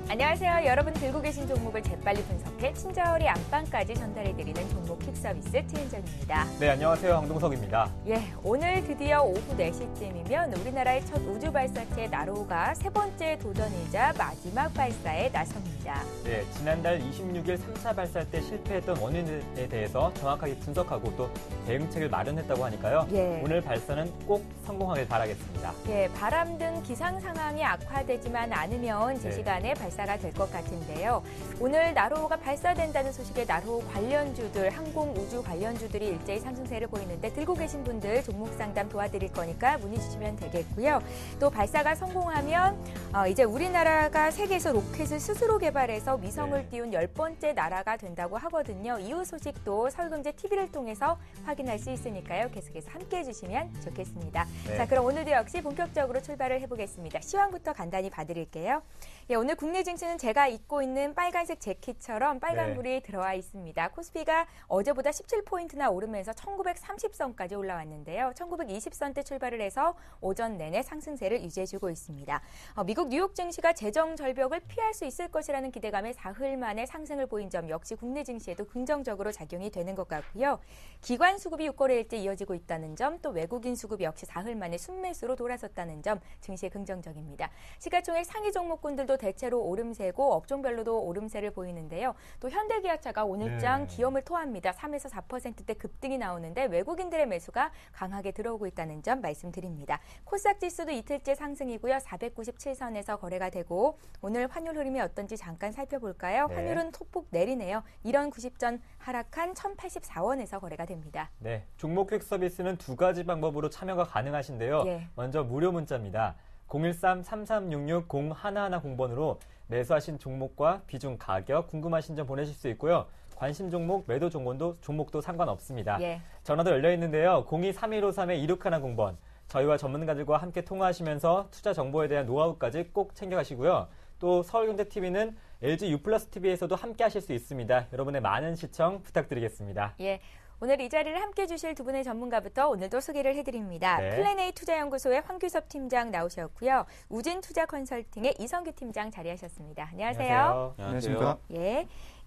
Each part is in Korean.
안녕하세요. 여러분 들고 계신 종목을 재빨리 분석해 친절히 안방까지 전달해드리는 종목 킥 서비스 최은정입니다. 네, 안녕하세요. 황동석입니다. 예, 오늘 드디어 오후 4시쯤이면 우리나라의 첫 우주 발사체 나로가 세 번째 도전이자 마지막 발사에 나섭니다. 네, 지난달 26일 3차 발사 때 실패했던 원인에 대해서 정확하게 분석하고 또 대응책을 마련했다고 하니까요. 예. 오늘 발사는 꼭 성공하길 바라겠습니다. 예, 바람 등 기상 상황이 악화되지만 않으면 제 네. 시간에 발사가 될 것 같은데요. 오늘 나로호가 발사된다는 소식에 나로호 관련주들, 항공 우주 관련주들이 일제히 상승세를 보이는데 들고 계신 분들 종목 상담 도와드릴 거니까 문의 주시면 되겠고요. 또 발사가 성공하면 이제 우리나라가 세계에서 로켓을 스스로 개발해서 위성을 네. 띄운 10번째 나라가 된다고 하거든요. 이후 소식도 서울경제TV를 통해서 확인할 수 있으니까요. 계속해서 함께해 주시면 좋겠습니다. 네. 자, 그럼 오늘도 역시 본격적으로 출발을 해보겠습니다. 시황부터 간단히 봐드릴게요. 예, 오늘 국내 증시는 제가 입고 있는 빨간색 재킷처럼 빨간불이 들어와 있습니다. 코스피가 어제보다 17포인트나 오르면서 1930선까지 올라왔는데요. 1920선대 출발을 해서 오전 내내 상승세를 유지해주고 있습니다. 미국 뉴욕 증시가 재정 절벽을 피할 수 있을 것이라는 기대감에 사흘 만에 상승을 보인 점 역시 국내 증시에도 긍정적으로 작용이 되는 것 같고요. 기관 수급이 6거래일째 이어지고 있다는 점, 또 외국인 수급 역시 사흘 만에 순매수로 돌아섰다는 점 증시에 긍정적입니다. 시가총액 상위 종목군들도 대체로 오름세고 업종별로도 오름세를 보이는데요. 또 현대기아차가 오늘장 기염을 토합니다. 3에서 4%대 급등이 나오는데 외국인들의 매수가 강하게 들어오고 있다는 점 말씀드립니다. 코스닥 지수도 이틀째 상승이고요. 497선에서 거래가 되고 오늘 환율 흐름이 어떤지 잠깐 살펴볼까요? 네. 환율은 소폭 내리네요. 1원 90전 하락한 1084원에서 거래가 됩니다. 네, 종목 퀵 서비스는 두 가지 방법으로 참여가 가능하신데요. 예. 먼저 무료 문자입니다. 013-3366-0110번으로 매수하신 종목과 비중, 가격, 궁금하신 점 보내실 수 있고요. 관심 종목, 매도 종목도 상관없습니다. 예. 전화도 열려 있는데요. 02-3153-2610번. 저희와 전문가들과 함께 통화하시면서 투자 정보에 대한 노하우까지 꼭 챙겨가시고요. 또 서울경제TV는 LG U+TV에서도 함께 하실 수 있습니다. 여러분의 많은 시청 부탁드리겠습니다. 예. 오늘 이 자리를 함께 해주실 두 분의 전문가부터 오늘도 소개를 해드립니다. 네. 플랜A 투자연구소의 황규섭 팀장 나오셨고요. 우진투자컨설팅의 이성규 팀장 자리하셨습니다. 안녕하세요. 안녕하십니까?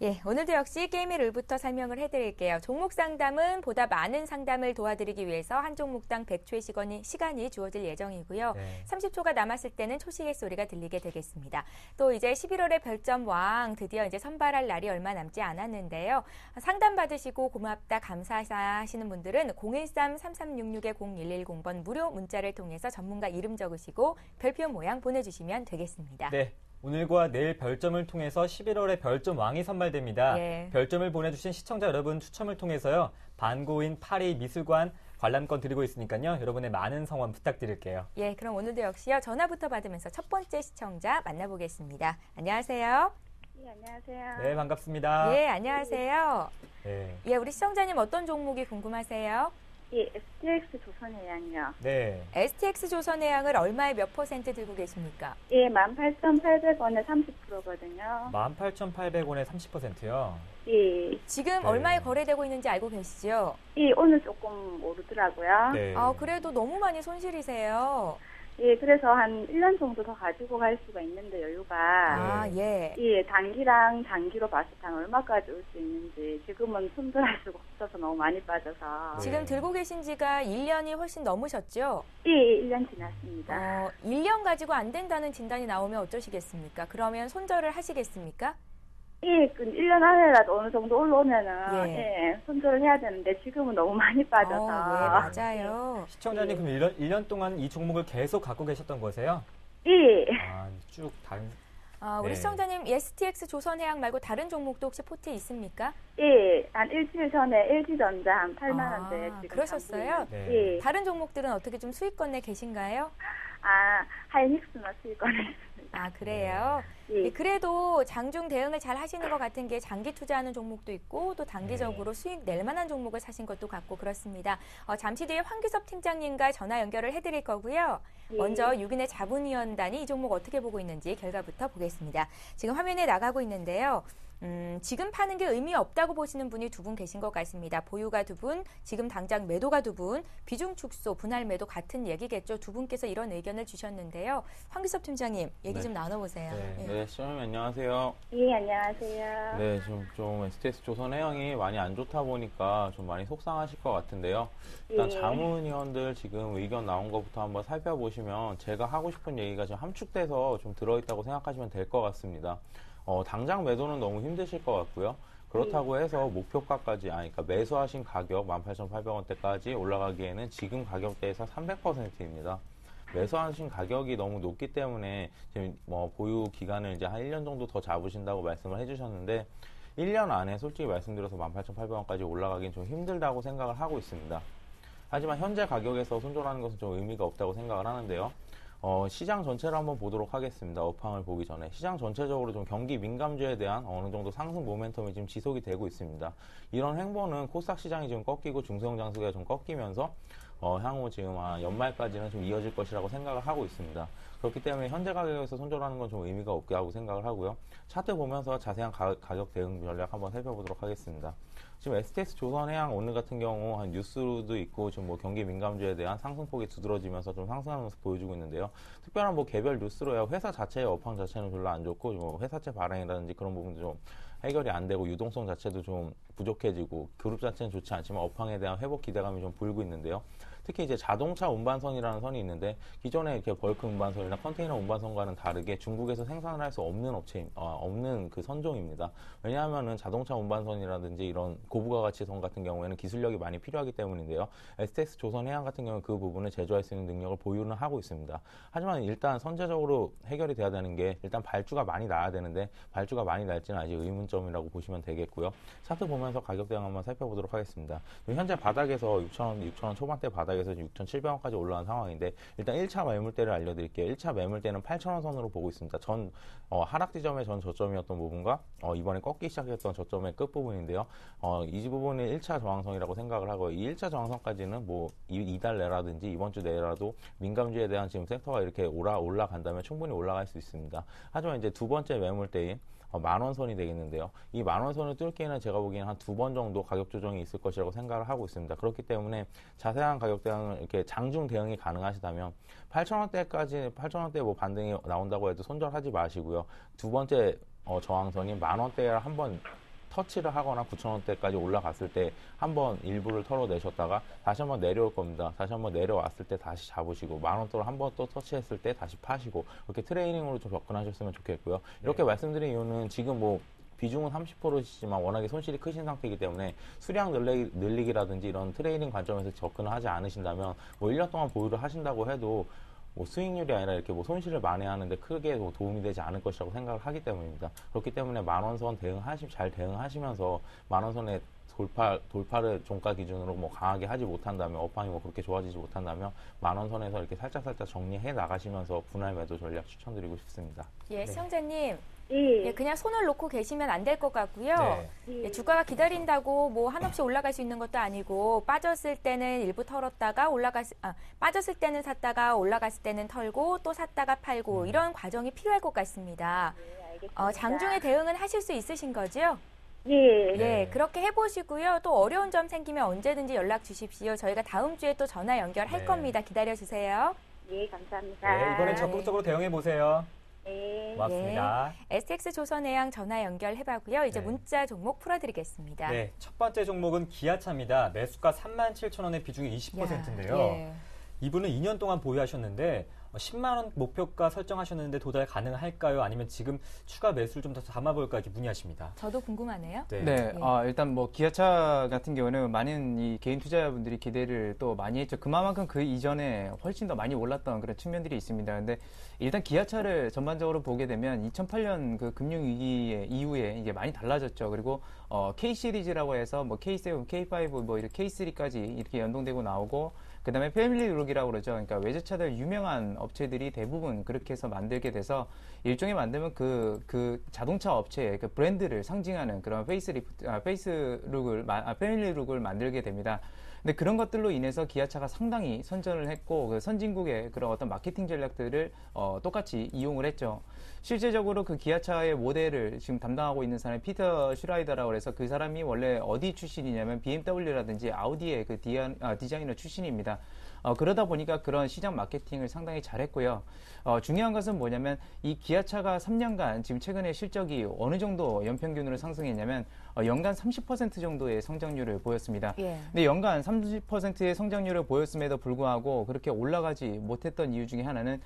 예, 오늘도 역시 게임의 룰부터 설명을 해드릴게요. 종목 상담은 보다 많은 상담을 도와드리기 위해서 한 종목당 100초의 시간이 주어질 예정이고요. 네. 30초가 남았을 때는 초시계 소리가 들리게 되겠습니다. 또 이제 11월의 별점왕 드디어 이제 선발할 날이 얼마 남지 않았는데요. 상담 받으시고 고맙다, 감사하시는 분들은 013-3366-0110번 무료 문자를 통해서 전문가 이름 적으시고 별표 모양 보내주시면 되겠습니다. 네. 오늘과 내일 별점을 통해서 11월에 별점 왕이 선발됩니다. 예. 별점을 보내주신 시청자 여러분 추첨을 통해서요. 반고인 파리 미술관 관람권 드리고 있으니까요. 여러분의 많은 성원 부탁드릴게요. 예, 그럼 오늘도 역시요. 전화부터 받으면서 첫 번째 시청자 만나보겠습니다. 안녕하세요. 네, 안녕하세요. 네, 반갑습니다. 예, 안녕하세요. 네. 예, 우리 시청자님 어떤 종목이 궁금하세요? 예, STX 조선해양이요. 네. STX 조선해양을 얼마에 몇 % 들고 계십니까? 예, 18,800원에 30%거든요. 18,800원에 30%요. 예, 지금 네. 얼마에 거래되고 있는지 알고 계시죠? 예, 오늘 조금 오르더라고요. 네. 그래도 너무 많이 손실이세요. 예, 그래서 한 1년 정도 더 가지고 갈 수가 있는데 여유가. 예. 예, 단기랑 장기로 봤을 때 한 얼마까지 올 수 있는지 지금은 손들할 수가 없어서 너무 많이 빠져서. 네. 지금 들고 계신 지가 1년이 훨씬 넘으셨죠? 예, 1년 지났습니다. 1년 가지고 안 된다는 진단이 나오면 어쩌시겠습니까? 그러면 손절을 하시겠습니까? 예, 그 1년 안에라도 어느 정도 올라오면은, 예. 예, 손절을 해야 되는데 지금은 너무 많이 빠져서. 예, 맞아요. 시청자님 그럼 1년 동안 이 종목을 계속 갖고 계셨던 거세요? 예. 쭉 다른. 우리 네. 시청자님 STX 조선해양 말고 다른 종목도 혹시 포트에 있습니까? 예, 한 일주일 전에 LG전자 한 8만 원대 지금 그러셨어요? 네. 예. 다른 종목들은 어떻게 좀 수익권 내 계신가요? 하이닉스나 수익권했습니다. 그래요? 예. 네, 그래도 장중 대응을 잘 하시는 것 같은 게 장기 투자하는 종목도 있고 또 단기적으로 수익 낼 만한 종목을 사신 것도 같고 그렇습니다. 잠시 뒤에 황규섭 팀장님과 전화 연결을 해드릴 거고요. 예. 먼저 6인의 자문위원단이 이 종목 어떻게 보고 있는지 결과부터 보겠습니다. 지금 화면에 나가고 있는데요. 지금 파는 게 의미 없다고 보시는 분이 두 분 계신 것 같습니다. 보유가 두 분, 지금 당장 매도가 두 분, 비중 축소, 분할 매도 같은 얘기겠죠. 두 분께서 이런 의견을 주셨는데요. 황규섭 팀장님, 얘기 좀 나눠보세요. 네, 시청자님 안녕하세요. 예, 안녕하세요. 네, 좀 STS 조선해양이 많이 안 좋다 보니까 좀 많이 속상하실 것 같은데요. 일단 예. 자문위원들 지금 의견 나온 것부터 한번 살펴보시면 제가 하고 싶은 얘기가 지금 함축돼서 좀 들어있다고 생각하시면 될 것 같습니다. 당장 매도는 너무 힘드실 것 같고요. 그렇다고 해서 목표가까지, 그러니까 매수하신 가격 18,800원대까지 올라가기에는 지금 가격대에서 300%입니다. 매수하신 가격이 너무 높기 때문에 지금 보유 기간을 이제 한 1년 정도 더 잡으신다고 말씀을 해주셨는데 1년 안에 솔직히 말씀드려서 18,800원까지 올라가긴 좀 힘들다고 생각을 하고 있습니다. 하지만 현재 가격에서 손절하는 것은 좀 의미가 없다고 생각을 하는데요. 시장 전체를 한번 보도록 하겠습니다. 업황을 보기 전에. 시장 전체적으로 좀 경기 민감주에 대한 어느 정도 상승 모멘텀이 지금 지속이 되고 있습니다. 이런 행보는 코스닥 시장이 지금 꺾이고 중소형 장수가 좀 꺾이면서 향후 지금 연말까지는 좀 이어질 것이라고 생각을 하고 있습니다. 그렇기 때문에 현재 가격에서 손절하는 건 좀 의미가 없게 하고 생각을 하고요. 차트 보면서 자세한 가격 대응 전략 한번 살펴보도록 하겠습니다. 지금 STS 조선해양 오늘 같은 경우 한 뉴스도 있고 지금 경기 민감주에 대한 상승폭이 두드러지면서 좀 상승하는 모습 보여주고 있는데요. 특별한 개별 뉴스로야 회사 자체의 업황 자체는 별로 안 좋고 회사채 발행이라든지 그런 부분도 좀 해결이 안 되고 유동성 자체도 좀 부족해지고 그룹 자체는 좋지 않지만 업황에 대한 회복 기대감이 좀 보이고 있는데요. 특히 이제 자동차 운반선이라는 선이 있는데 기존에 이렇게 벌크 운반선이나 컨테이너 운반선과는 다르게 중국에서 생산을 할 수 없는 없는 그 선종입니다. 왜냐하면은 자동차 운반선이라든지 이런 고부가가치선 같은 경우에는 기술력이 많이 필요하기 때문인데요. STS 조선해양 같은 경우는 그 부분을 제조할 수 있는 능력을 보유는 하고 있습니다. 하지만 일단 선제적으로 해결이 돼야 되는 게 일단 발주가 많이 나야 되는데 발주가 많이 날지는 아직 의문점이라고 보시면 되겠고요. 차트 보면서 가격 대응 한번 살펴보도록 하겠습니다. 현재 바닥에서 6,000원 초반대 바닥에서 6,700원까지 올라간 상황인데 일단 1차 매물대를 알려드릴게요. 1차 매물대는 8,000원 선으로 보고 있습니다. 하락 지점의 전 저점이었던 부분과 이번에 꺾기 시작했던 저점의 끝부분인데요. 이 부분이 1차 저항선이라고 생각을 하고 이 1차 저항선까지는 이달 내라든지 이번 주 내라도 민감주에 대한 지금 섹터가 이렇게 올라간다면 충분히 올라갈 수 있습니다. 하지만 이제 두 번째 매물대인 만원선이 되겠는데요. 이 만원선을 뚫기에는 제가 보기에는 한 두 번 정도 가격 조정이 있을 것이라고 생각을 하고 있습니다. 그렇기 때문에 자세한 가격 대응을 이렇게 장중 대응이 가능하시다면 8,000원대 반등이 나온다고 해도 손절하지 마시고요. 두 번째 저항선인 만원대를 한번 터치를 하거나 9,000원대까지 올라갔을 때 한번 일부를 털어내셨다가 다시 한번 내려올 겁니다. 다시 한번 내려왔을 때 다시 잡으시고 만원대로 한번 또 터치했을 때 다시 파시고 그렇게 트레이닝으로 좀 접근하셨으면 좋겠고요. 이렇게 말씀드린 이유는 지금 비중은 30%시지만 워낙에 손실이 크신 상태이기 때문에 수량 늘리기라든지 이런 트레이닝 관점에서 접근을 하지 않으신다면 1년 동안 보유를 하신다고 해도 수익률이 아니라 이렇게 손실을 만회하는데 크게 도움이 되지 않을 것이라고 생각을 하기 때문입니다. 그렇기 때문에 만원선 잘 대응하시면서 만원선의 돌파를 종가 기준으로 강하게 하지 못한다면 업황이 그렇게 좋아지지 못한다면 만원선에서 이렇게 살짝 정리해 나가시면서 분할 매도 전략 추천드리고 싶습니다. 예, 시청자님. 예. 예, 그냥 손을 놓고 계시면 안 될 것 같고요. 네. 예, 주가가 기다린다고 한없이 올라갈 수 있는 것도 아니고 빠졌을 때는 일부 털었다가 빠졌을 때는 샀다가 올라갔을 때는 털고 또 샀다가 팔고 이런 과정이 필요할 것 같습니다. 네, 알겠습니다. 장중에 대응은 하실 수 있으신 거죠? 예. 예, 그렇게 해보시고요. 또 어려운 점 생기면 언제든지 연락 주십시오. 저희가 다음 주에 또 전화 연결할 겁니다. 기다려주세요. 예, 감사합니다. 네, 이번엔 적극적으로 대응해 보세요. 네. 고맙습니다. STX 조선해양 전화 연결해봤고요. 이제 네. 문자 종목 풀어드리겠습니다. 네, 첫 번째 종목은 기아차입니다. 매수가 37,000원의 비중이 20%인데요. 예. 이분은 2년 동안 보유하셨는데 10만 원 목표가 설정하셨는데 도달 가능할까요? 아니면 지금 추가 매수를 좀 더 담아볼까 이렇게 문의하십니다. 저도 궁금하네요. 네, 일단 기아차 같은 경우는 많은 이 개인 투자자분들이 기대를 또 많이 했죠. 그만큼 그 이전에 훨씬 더 많이 올랐던 그런 측면들이 있습니다. 근데 일단 기아차를 전반적으로 보게 되면 2008년 그 금융위기 이후에 이게 많이 달라졌죠. 그리고 K 시리즈라고 해서 K7, K5, 이렇게 K3까지 이렇게 연동되고 나오고 그 다음에 패밀리룩이라고 그러죠. 그러니까 외제차들 유명한 업체들이 대부분 그렇게 해서 만들게 돼서 일종의 만들면 그 자동차 업체의 그 브랜드를 상징하는 그런 패밀리룩을 만들게 됩니다. 근데 그런 것들로 인해서 기아차가 상당히 선전을 했고 그 선진국의 그런 어떤 마케팅 전략들을 똑같이 이용을 했죠. 실제적으로 그 기아차의 모델을 지금 담당하고 있는 사람이 피터 슈라이더라고 해서 그 사람이 원래 어디 출신이냐면 BMW라든지 아우디의 그 디자이너 출신입니다. 그러다 보니까 그런 시장 마케팅을 상당히 잘했고요. 중요한 것은 뭐냐면 이 기아차가 3년간 지금 최근에 실적이 어느 정도 연평균으로 상승했냐면 연간 30% 정도의 성장률을 보였습니다. 예. 근데 연간 30%의 성장률을 보였음에도 불구하고 그렇게 올라가지 못했던 이유 중에 하나는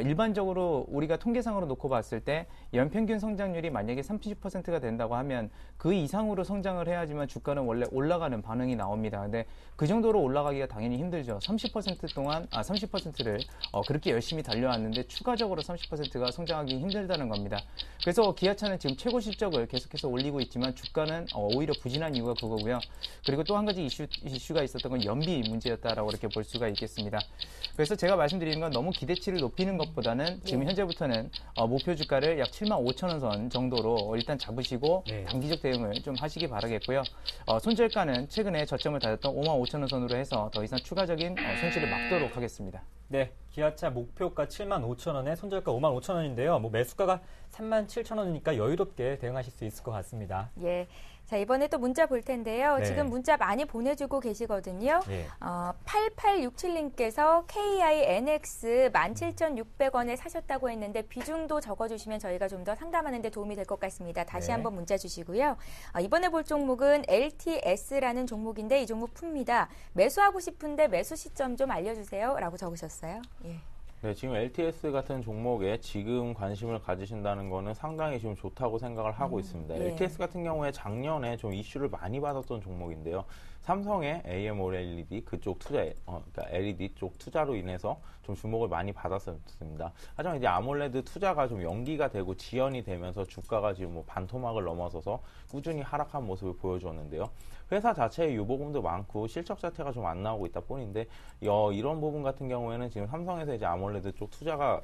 일반적으로 우리가 통계상으로 놓고 봤을 때 연평균 성장률이 만약에 30%가 된다고 하면 그 이상으로 성장을 해야지만 주가는 원래 올라가는 반응이 나옵니다. 근데 그 정도로 올라가기가 당연히 힘들죠. 30%를 그렇게 열심히 달려왔는데 추가적으로 30%가 성장하기 힘들다는 겁니다. 그래서 기아차는 지금 최고 실적을 계속해서 올리고 있지만 주가는 오히려 부진한 이유가 그거고요. 그리고 또 한 가지 이슈가 있었던 건 연비 문제였다라고 이렇게 볼 수가 있겠습니다. 그래서 제가 말씀드리는 건 너무 기대치를 높이는 것보다는 지금 현재부터는 목표 주가를 약 75,000원 선 정도로 일단 잡으시고 단기적 대응을 좀 하시기 바라겠고요. 손절가는 최근에 저점을 다졌던 55,000원 선으로 해서 더 이상 추가적인 손실을 막도록 하겠습니다. 네, 기아차 목표가 75,000원에 손절가 55,000원인데요. 뭐 매수가가 37,000원이니까 여유롭게 대응하실 수 있을 것 같습니다. 예. 자, 이번에 또 문자 볼 텐데요. 네. 지금 문자 많이 보내주고 계시거든요. 예. 8867님께서 KINX 17,600원에 사셨다고 했는데 비중도 적어주시면 저희가 좀 더 상담하는 데 도움이 될 것 같습니다. 다시 네. 한번 문자 주시고요. 이번에 볼 종목은 LTS라는 종목인데 이 종목 풉니다. 매수하고 싶은데 매수 시점 좀 알려주세요. 라고 적으셨어요. 예. 네, 지금 LTS 같은 종목에 지금 관심을 가지신다는 거는 상당히 지금 좋다고 생각을 하고 있습니다. 예. LTS 같은 경우에 작년에 좀 이슈를 많이 받았던 종목인데요. 삼성의 AMOLED 그쪽 그러니까 LED 쪽 투자로 인해서 좀 주목을 많이 받았었습니다. 하지만 이제 아몰레드 투자가 좀 연기가 되고 지연이 되면서 주가가 지금 뭐 반토막을 넘어서서 꾸준히 하락한 모습을 보여주었는데요. 회사 자체의 유보금도 많고 실적 자체가 좀 안 나오고 있다 뿐인데 이런 부분 같은 경우에는 지금 삼성에서 이제 아몰레드 쪽 투자가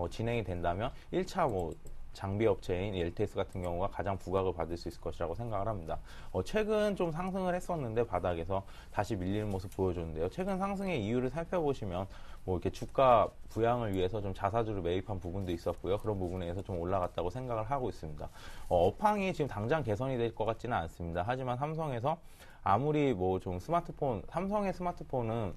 진행이 된다면 1차 뭐 장비 업체인 LTS 같은 경우가 가장 부각을 받을 수 있을 것이라고 생각을 합니다. 최근 좀 상승을 했었는데 바닥에서 다시 밀리는 모습 보여줬는데요. 최근 상승의 이유를 살펴보시면 뭐 이렇게 주가 부양을 위해서 좀 자사주를 매입한 부분도 있었고요. 그런 부분에 의해서 좀 올라갔다고 생각을 하고 있습니다. 업황이 지금 당장 개선이 될 것 같지는 않습니다. 하지만 삼성에서 아무리 뭐 좀 삼성의 스마트폰은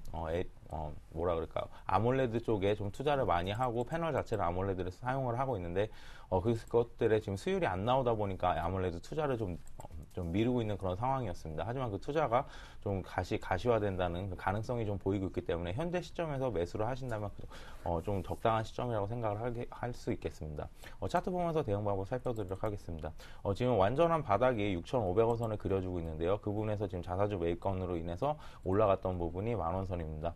뭐라 그럴까요? 아몰레드 쪽에 좀 투자를 많이 하고 패널 자체를 아몰레드를 사용을 하고 있는데 그것들의 지금 수율이 안 나오다 보니까 아몰레드 투자를 좀 미루고 있는 그런 상황이었습니다. 하지만 그 투자가 좀 가시화된다는 그 가능성이 좀 보이고 있기 때문에 현재 시점에서 매수를 하신다면 좀 적당한 시점이라고 생각을 할 수 있겠습니다. 차트 보면서 대응 방법 살펴보도록 하겠습니다. 지금 완전한 바닥이 6,500원 선을 그려주고 있는데요. 그 부분에서 지금 자사주 매입건으로 인해서 올라갔던 부분이 만원선입니다.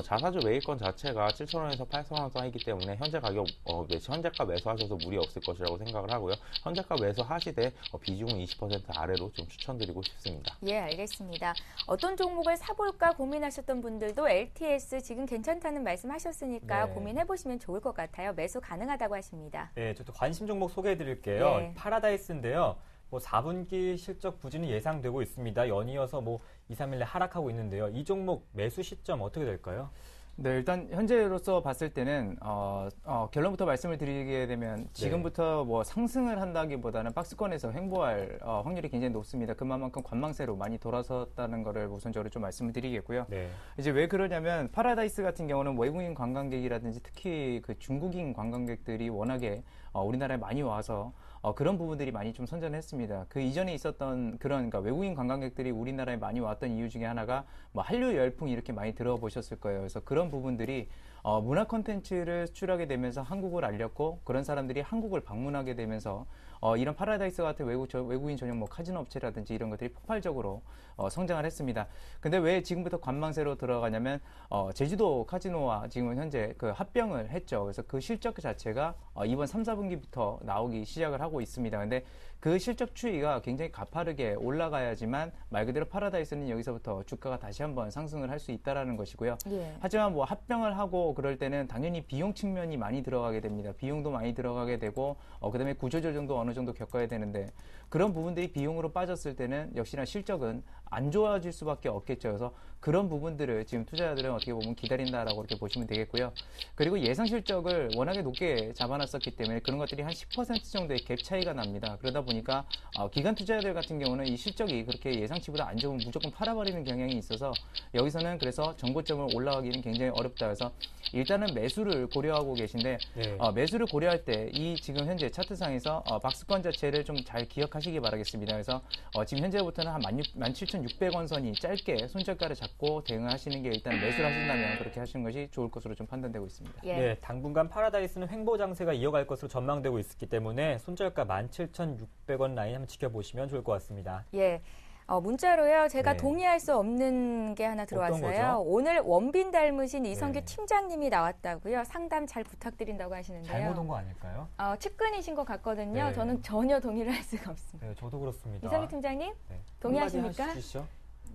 자사주 매입건 자체가 7,000원에서 8,000원 사이기 때문에 현재 가격 현재가 매수하셔서 무리 없을 것이라고 생각을 하고요. 현재가 매수하시되 비중은 20% 아래로 좀 추천드리고 싶습니다. 예, 알겠습니다. 어떤 종목을 사볼까 고민하셨던 분들도 LTS 지금 괜찮다는 말씀하셨으니까 네. 고민해보시면 좋을 것 같아요. 매수 가능하다고 하십니다. 네, 저도 관심 종목 소개해드릴게요. 예. 파라다이스인데요. 뭐 4분기 실적 부진이 예상되고 있습니다. 연이어서 뭐 2, 3일에 하락하고 있는데요. 이 종목 매수 시점 어떻게 될까요? 네, 일단 현재로서 봤을 때는 결론부터 말씀을 드리게 되면 지금부터 뭐 상승을 한다기보다는 박스권에서 횡보할 확률이 굉장히 높습니다. 그만큼 관망세로 많이 돌아섰다는 것을 우선적으로 좀 말씀을 드리겠고요. 네. 이제 왜 그러냐면 파라다이스 같은 경우는 외국인 관광객이라든지 특히 그 중국인 관광객들이 워낙에 우리나라에 많이 와서 그런 부분들이 많이 좀 선전했습니다. 그 이전에 있었던 그러니까 외국인 관광객들이 우리나라에 많이 왔던 이유 중에 하나가 뭐 한류 열풍이 이렇게 많이 들어보셨을 거예요. 그래서 그런 부분들이 문화 콘텐츠를 수출하게 되면서 한국을 알렸고 그런 사람들이 한국을 방문하게 되면서 이런 파라다이스 같은 외국인 전용 뭐 카지노 업체라든지 이런 것들이 폭발적으로 성장을 했습니다. 근데 왜 지금부터 관망세로 들어가냐면 제주도 카지노와 지금 현재 그 합병을 했죠. 그래서 그 실적 자체가 이번 3, 4분기부터 나오기 시작을 하고 있습니다. 근데 그 실적 추이가 굉장히 가파르게 올라가야지만 말 그대로 파라다이스는 여기서부터 주가가 다시 한번 상승을 할 수 있다라는 것이고요. 예. 하지만 뭐 합병을 하고 그럴 때는 당연히 비용 측면이 많이 들어가게 됩니다. 비용도 많이 들어가게 되고 그다음에 구조조정도 어느 정도 겪어야 되는데 그런 부분들이 비용으로 빠졌을 때는 역시나 실적은 안 좋아질 수밖에 없겠죠. 그래서 그런 부분들을 지금 투자자들은 어떻게 보면 기다린다라고 이렇게 보시면 되겠고요. 그리고 예상 실적을 워낙에 높게 잡아놨었기 때문에 그런 것들이 한 10% 정도의 갭 차이가 납니다. 그러다 보니까 기관 투자자들 같은 경우는 이 실적이 그렇게 예상치보다 안 좋으면 무조건 팔아버리는 경향이 있어서 여기서는 그래서 정고점을 올라가기는 굉장히 어렵다. 그래서 일단은 매수를 고려하고 계신데 네. 매수를 고려할 때 이 지금 현재 차트상에서 박스권 자체를 좀 잘 기억하시기 바라겠습니다. 그래서 지금 현재부터는 한 17,600원 선이 짧게 손절가를 잡고 대응을 하시는 게 일단 매수를 하신다면 그렇게 하시는 것이 좋을 것으로 좀 판단되고 있습니다. 예. 네, 당분간 파라다이스는 횡보 장세가 이어갈 것으로 전망되고 있기 때문에 손절가 17,600원 라인 한번 지켜보시면 좋을 것 같습니다. 예. 문자로요. 제가 네. 동의할 수 없는 게 하나 들어왔어요. 거죠? 오늘 원빈 닮으신 이성규 네. 팀장님이 나왔다고요. 상담 잘 부탁드린다고 하시는데요. 잘못 온 거 아닐까요? 측근이신 것 같거든요. 네. 저는 전혀 동의를 할 수가 없습니다. 네, 저도 그렇습니다. 이성규 팀장님 네. 동의하십니까? 한마디 하시죠.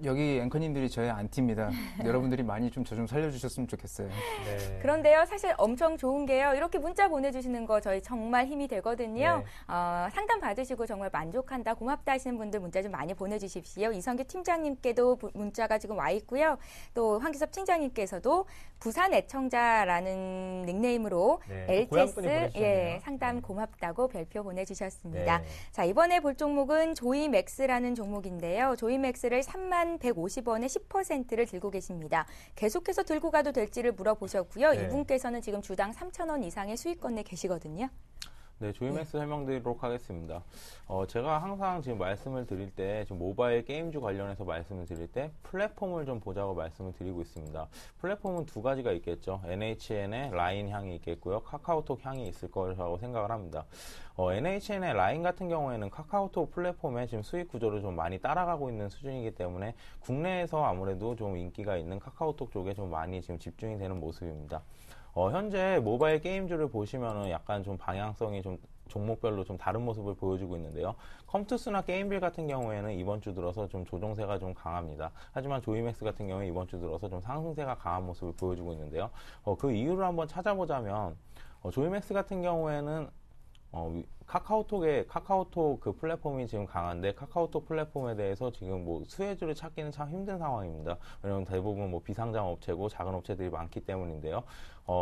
여기 앵커님들이 저의 안티입니다. 여러분들이 많이 좀 저 좀 살려주셨으면 좋겠어요. 네. 그런데요, 사실 엄청 좋은 게요. 이렇게 문자 보내주시는 거 저희 정말 힘이 되거든요. 네. 상담 받으시고 정말 만족한다, 고맙다 하시는 분들 문자 좀 많이 보내주십시오. 이성규 팀장님께도 문자가 지금 와 있고요. 또 황기섭 팀장님께서도 부산 애청자라는 닉네임으로 네, 고향분이 LTS 보내주셨네요. 상담 네. 고맙다고 별표 보내주셨습니다. 네. 자, 이번에 볼 종목은 조이맥스라는 종목인데요. 조이맥스를 3150원에 10%를 들고 계십니다. 계속해서 들고 가도 될지를 물어보셨고요. 네. 이분께서는 지금 주당 3,000원 이상의 수익권 내 계시거든요. 네, 조이맥스 설명드리도록 하겠습니다. 제가 항상 지금 말씀을 드릴 때, 지금 모바일 게임주 관련해서 말씀을 드릴 때, 플랫폼을 좀 보자고 말씀을 드리고 있습니다. 플랫폼은 두 가지가 있겠죠. NHN의 라인 향이 있겠고요. 카카오톡 향이 있을 거라고 생각을 합니다. NHN의 라인 같은 경우에는 카카오톡 플랫폼의 지금 수익 구조를 좀 많이 따라가고 있는 수준이기 때문에 국내에서 아무래도 좀 인기가 있는 카카오톡 쪽에 좀 많이 지금 집중이 되는 모습입니다. 현재 모바일 게임주를 보시면은 약간 좀 방향성이 좀 종목별로 좀 다른 모습을 보여주고 있는데요. 컴투스나 게임빌 같은 경우에는 이번 주 들어서 좀 조정세가 좀 강합니다. 하지만 조이맥스 같은 경우에 이번 주 들어서 좀 상승세가 강한 모습을 보여주고 있는데요. 그 이유를 한번 찾아보자면 조이맥스 같은 경우에는 카카오톡 그 플랫폼이 지금 강한데 카카오톡 플랫폼에 대해서 지금 뭐 수혜주를 찾기는 참 힘든 상황입니다. 왜냐하면 대부분 뭐 비상장 업체고 작은 업체들이 많기 때문인데요.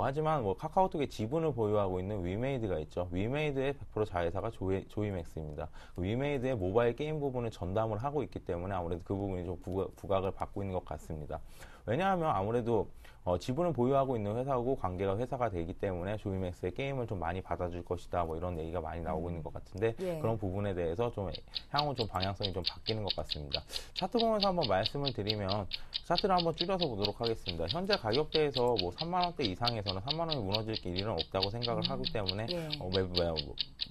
하지만 뭐 카카오톡의 지분을 보유하고 있는 위메이드가 있죠. 위메이드의 100% 자회사가 조이맥스입니다. 위메이드의 모바일 게임 부분을 전담을 하고 있기 때문에 아무래도 그 부분이 좀 부각을 받고 있는 것 같습니다. 왜냐하면 아무래도 지분을 보유하고 있는 회사고 관계가 회사가 되기 때문에 조이맥스의 게임을 좀 많이 받아줄 것이다. 뭐 이런 얘기가 많이 나오고 있는 것 같은데 예. 그런 부분에 대해서 좀 향후 좀 방향성이 좀 바뀌는 것 같습니다. 차트 보면서 한번 말씀을 드리면 차트를 한번 줄여서 보도록 하겠습니다. 현재 가격대에서 뭐 3만 원대 이상에서는 3만 원이 무너질 길은 없다고 생각을 하기 때문에 예.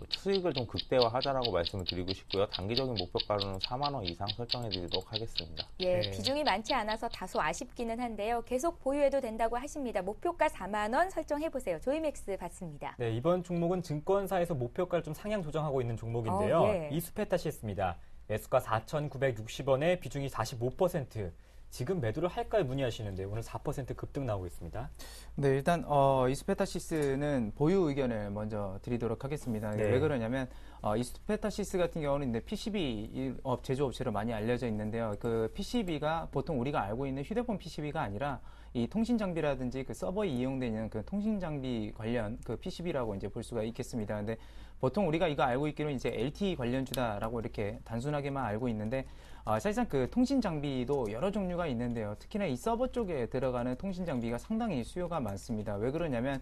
수익을 좀 극대화하자라고 말씀을 드리고 싶고요. 단기적인 목표가로는 4만 원 이상 설정해 드리도록 하겠습니다. 예, 네. 비중이 많지 않아서 다소 아쉽기는 한데요. 계속 보유해도 된다고 하십니다. 목표가 4만 원 설정해보세요. 조이맥스 받습니다. 네, 이번 종목은 증권사에서 목표가를 좀 상향 조정하고 있는 종목인데요. 예. 이스페타시스입니다. 매수가 4,960원에 비중이 45%. 지금 매도를 할까요? 문의하시는데 오늘 4% 급등 나오고 있습니다. 네, 일단 이스페타시스는 보유 의견을 먼저 드리도록 하겠습니다. 네. 왜 그러냐면 이스페타시스 같은 경우는 이제 PCB 제조업체로 많이 알려져 있는데요. 그 PCB가 보통 우리가 알고 있는 휴대폰 PCB가 아니라 이 통신 장비라든지 그 서버에 이용되는 그 통신 장비 관련 그 PCB라고 이제 볼 수가 있겠습니다. 근데 보통 우리가 이거 알고 있기로는 이제 LTE 관련주다라고 이렇게 단순하게만 알고 있는데 사실상 그 통신 장비도 여러 종류가 있는데요. 특히나 이 서버 쪽에 들어가는 통신 장비가 상당히 수요가 많습니다. 왜 그러냐면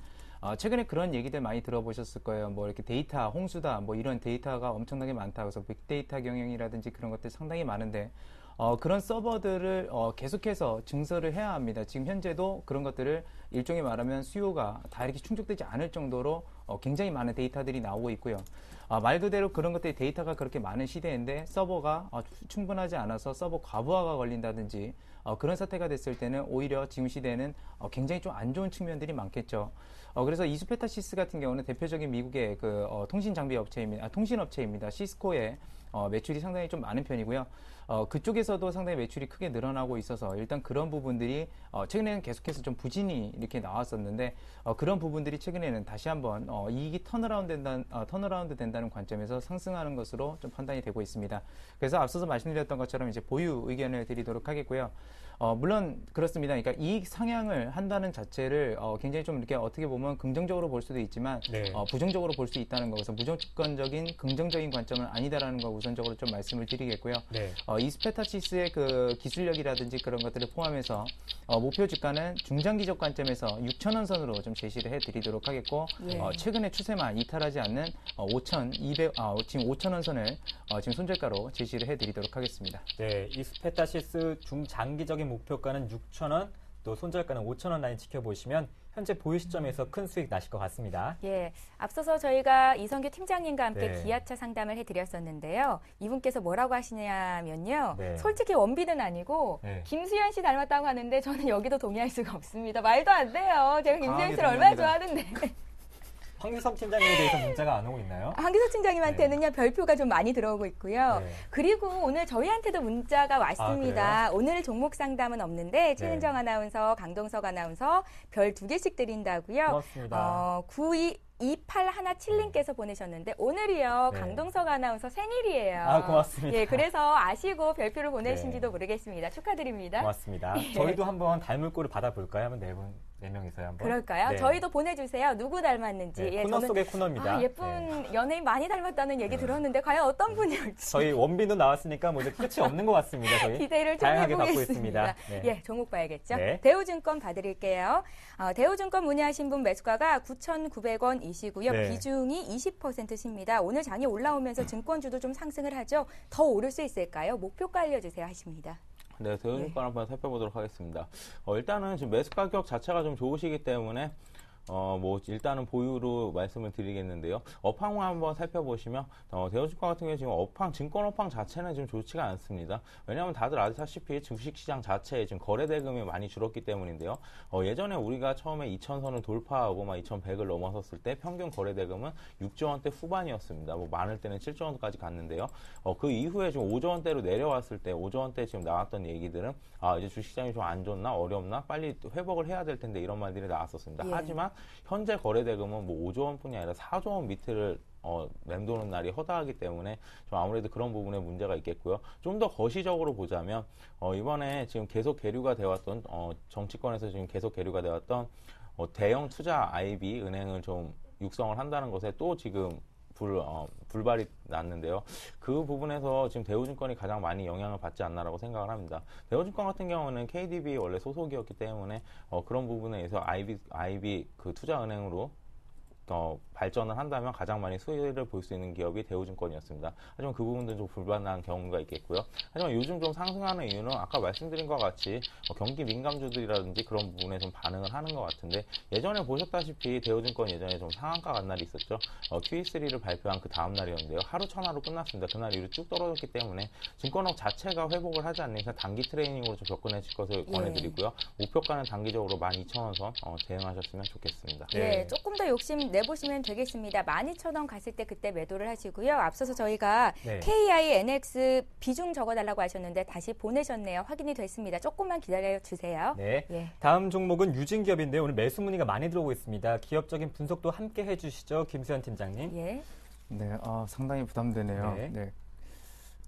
최근에 그런 얘기들 많이 들어보셨을 거예요. 뭐 이렇게 데이터 홍수다, 뭐 이런 데이터가 엄청나게 많다. 그래서 빅데이터 경영이라든지 그런 것들 상당히 많은데 그런 서버들을 계속해서 증설을 해야 합니다. 지금 현재도 그런 것들을 일종의 말하면 수요가 다 이렇게 충족되지 않을 정도로 굉장히 많은 데이터들이 나오고 있고요. 말 그대로 그런 것들이 데이터가 그렇게 많은 시대인데 서버가 충분하지 않아서 서버 과부하가 걸린다든지 그런 사태가 됐을 때는 오히려 지금 시대에는 굉장히 좀 안 좋은 측면들이 많겠죠. 그래서 이스페타시스 같은 경우는 대표적인 미국의 그 통신 장비 업체입니다. 통신 업체입니다. 시스코의 매출이 상당히 좀 많은 편이고요. 그쪽에서도 상당히 매출이 크게 늘어나고 있어서 일단 그런 부분들이 최근에는 계속해서 좀 부진이 이렇게 나왔었는데 그런 부분들이 최근에는 다시 한번 이익이 턴어라운드 된다는 된다는 관점에서 상승하는 것으로 좀 판단이 되고 있습니다. 그래서 앞서서 말씀드렸던 것처럼 이제 보유 의견을 드리도록 하겠고요. 물론 그렇습니다. 그러니까 이익 상향을 한다는 자체를 굉장히 좀 이렇게 어떻게 보면 긍정적으로 볼 수도 있지만 네. 부정적으로 볼 수 있다는 거에서 무조건적인 긍정적인 관점은 아니다라는 거 우선적으로 좀 말씀을 드리겠고요. 네. 이스페타시스의 그 기술력이라든지 그런 것들을 포함해서 목표 주가는 중장기적 관점에서 6,000원 선으로 좀 제시를 해드리도록 하겠고 예. 최근의 추세만 이탈하지 않는 5,200 지금 5,000원 선을 지금 손절가로 제시를 해드리도록 하겠습니다. 네, 이스페타시스 중장기적인 목표가는 6,000원, 또 손절가는 5,000원 라인 지켜보시면 현재 보유 시점에서 큰 수익 나실 것 같습니다. 예, 앞서서 저희가 이성규 팀장님과 함께 네. 기아차 상담을 해드렸었는데요. 이분께서 뭐라고 하시냐면요. 네. 솔직히 원빈은 아니고 네. 김수현 씨 닮았다고 하는데 저는 여기도 동의할 수가 없습니다. 말도 안 돼요. 제가 김수현 강하게 씨를 얼마나 동의합니다. 좋아하는데. 황규섭 팀장님에 대해서 문자가 안 오고 있나요? 한기석 팀장님한테는요, 별표가 좀 많이 들어오고 있고요. 네. 그리고 오늘 저희한테도 문자가 왔습니다. 오늘 종목 상담은 없는데, 최은정 아나운서, 강동석 아나운서 별 2개씩 드린다고요. 고맙습니다. 2817님께서 보내셨는데, 오늘이요, 네. 강동석 아나운서 생일이에요. 아, 고맙습니다. 예, 그래서 아시고 별표를 보내신지도 네. 모르겠습니다. 축하드립니다. 고맙습니다. 예. 저희도 한번 닮을 꼴을 받아볼까요? 한번 네 명이서요 한번. 그럴까요? 네. 저희도 보내주세요. 누구 닮았는지. 네, 예, 코너 속의 코너입니다. 예쁜 네. 연예인 많이 닮았다는 얘기 들었는데, 과연 어떤 분이 올지. 저희 원빈도 나왔으니까 뭐 이제 끝이 없는 것 같습니다. 저희 기대를 좀 다양하게 받고 해보겠습니다. 있습니다. 네. 예, 종목 봐야겠죠. 네. 대우증권 봐드릴게요. 대우증권 문의하신 분 매수가가 9,900원이시고요. 네. 비중이 20%십니다. 오늘 장이 올라오면서 증권주도 좀 상승을 하죠. 더 오를 수 있을까요? 목표가 알려주세요 하십니다. 네, 대우증권 한번 살펴보도록 하겠습니다. 일단은 지금 매수 가격 자체가 좀 좋으시기 때문에 일단은 보유로 말씀을 드리겠는데요. 업황을 한번 살펴보시면, 대우증권 같은 경우에 지금 증권 업황 자체는 지금 좋지가 않습니다. 왜냐하면 다들 아시다시피 주식시장 자체에 지금 거래대금이 많이 줄었기 때문인데요. 예전에 우리가 처음에 2,000선을 돌파하고 2,100을 넘어섰을 때 평균 거래대금은 6조 원대 후반이었습니다. 많을 때는 7조 원까지 갔는데요. 그 이후에 지금 5조 원대로 내려왔을 때, 5조 원대 지금 나왔던 얘기들은, 이제 주식시장이 좀 안 좋나, 어렵나, 빨리 회복을 해야 될 텐데, 이런 말들이 나왔었습니다. 예. 하지만, 현재 거래대금은 5조 원뿐이 아니라 4조 원 밑을 맴도는 날이 허다하기 때문에 좀 아무래도 그런 부분에 문제가 있겠고요. 좀 더 거시적으로 보자면 이번에 지금 계속 계류가 되었던 정치권에서 지금 계속 계류가 되었던 대형 투자 IB 은행을 좀 육성을 한다는 것에 또 지금 불발이 났는데요. 그 부분에서 지금 대우증권이 가장 많이 영향을 받지 않나라고 생각을 합니다. 대우증권 같은 경우는 KDB 원래 소속이었기 때문에 그런 부분에 의해서 IB 그 투자은행으로 발전을 한다면 가장 많이 수혜를 볼 수 있는 기업이 대우증권이었습니다. 하지만 그 부분도 좀 불발한 경우가 있겠고요. 하지만 요즘 좀 상승하는 이유는 아까 말씀드린 것과 같이 경기 민감주들이라든지 그런 부분에 좀 반응을 하는 것 같은데, 예전에 보셨다시피 대우증권 예전에 좀 상한가 간 날이 있었죠. QE3를 발표한 그 다음 날이었는데요. 하루 천하로 끝났습니다. 그날 이후로 쭉 떨어졌기 때문에 증권업 자체가 회복을 하지 않는 이상 단기 트레이닝으로 좀 접근하실 것을 권해드리고요. 목표가는 단기적으로 12,000원 선 대응하셨으면 좋겠습니다. 예, 조금 더 욕심 내보시면 되겠습니다. 12,000원 갔을 때 그때 매도를 하시고요. 앞서서 저희가 네. KINX 비중 적어달라고 하셨는데 다시 보내셨네요. 확인이 됐습니다. 조금만 기다려주세요. 네. 예. 다음 종목은 유진기업인데요. 오늘 매수 문의가 많이 들어오고 있습니다. 기업적인 분석도 함께 해주시죠, 김수현 팀장님. 예. 네, 상당히 부담되네요. 네. 네.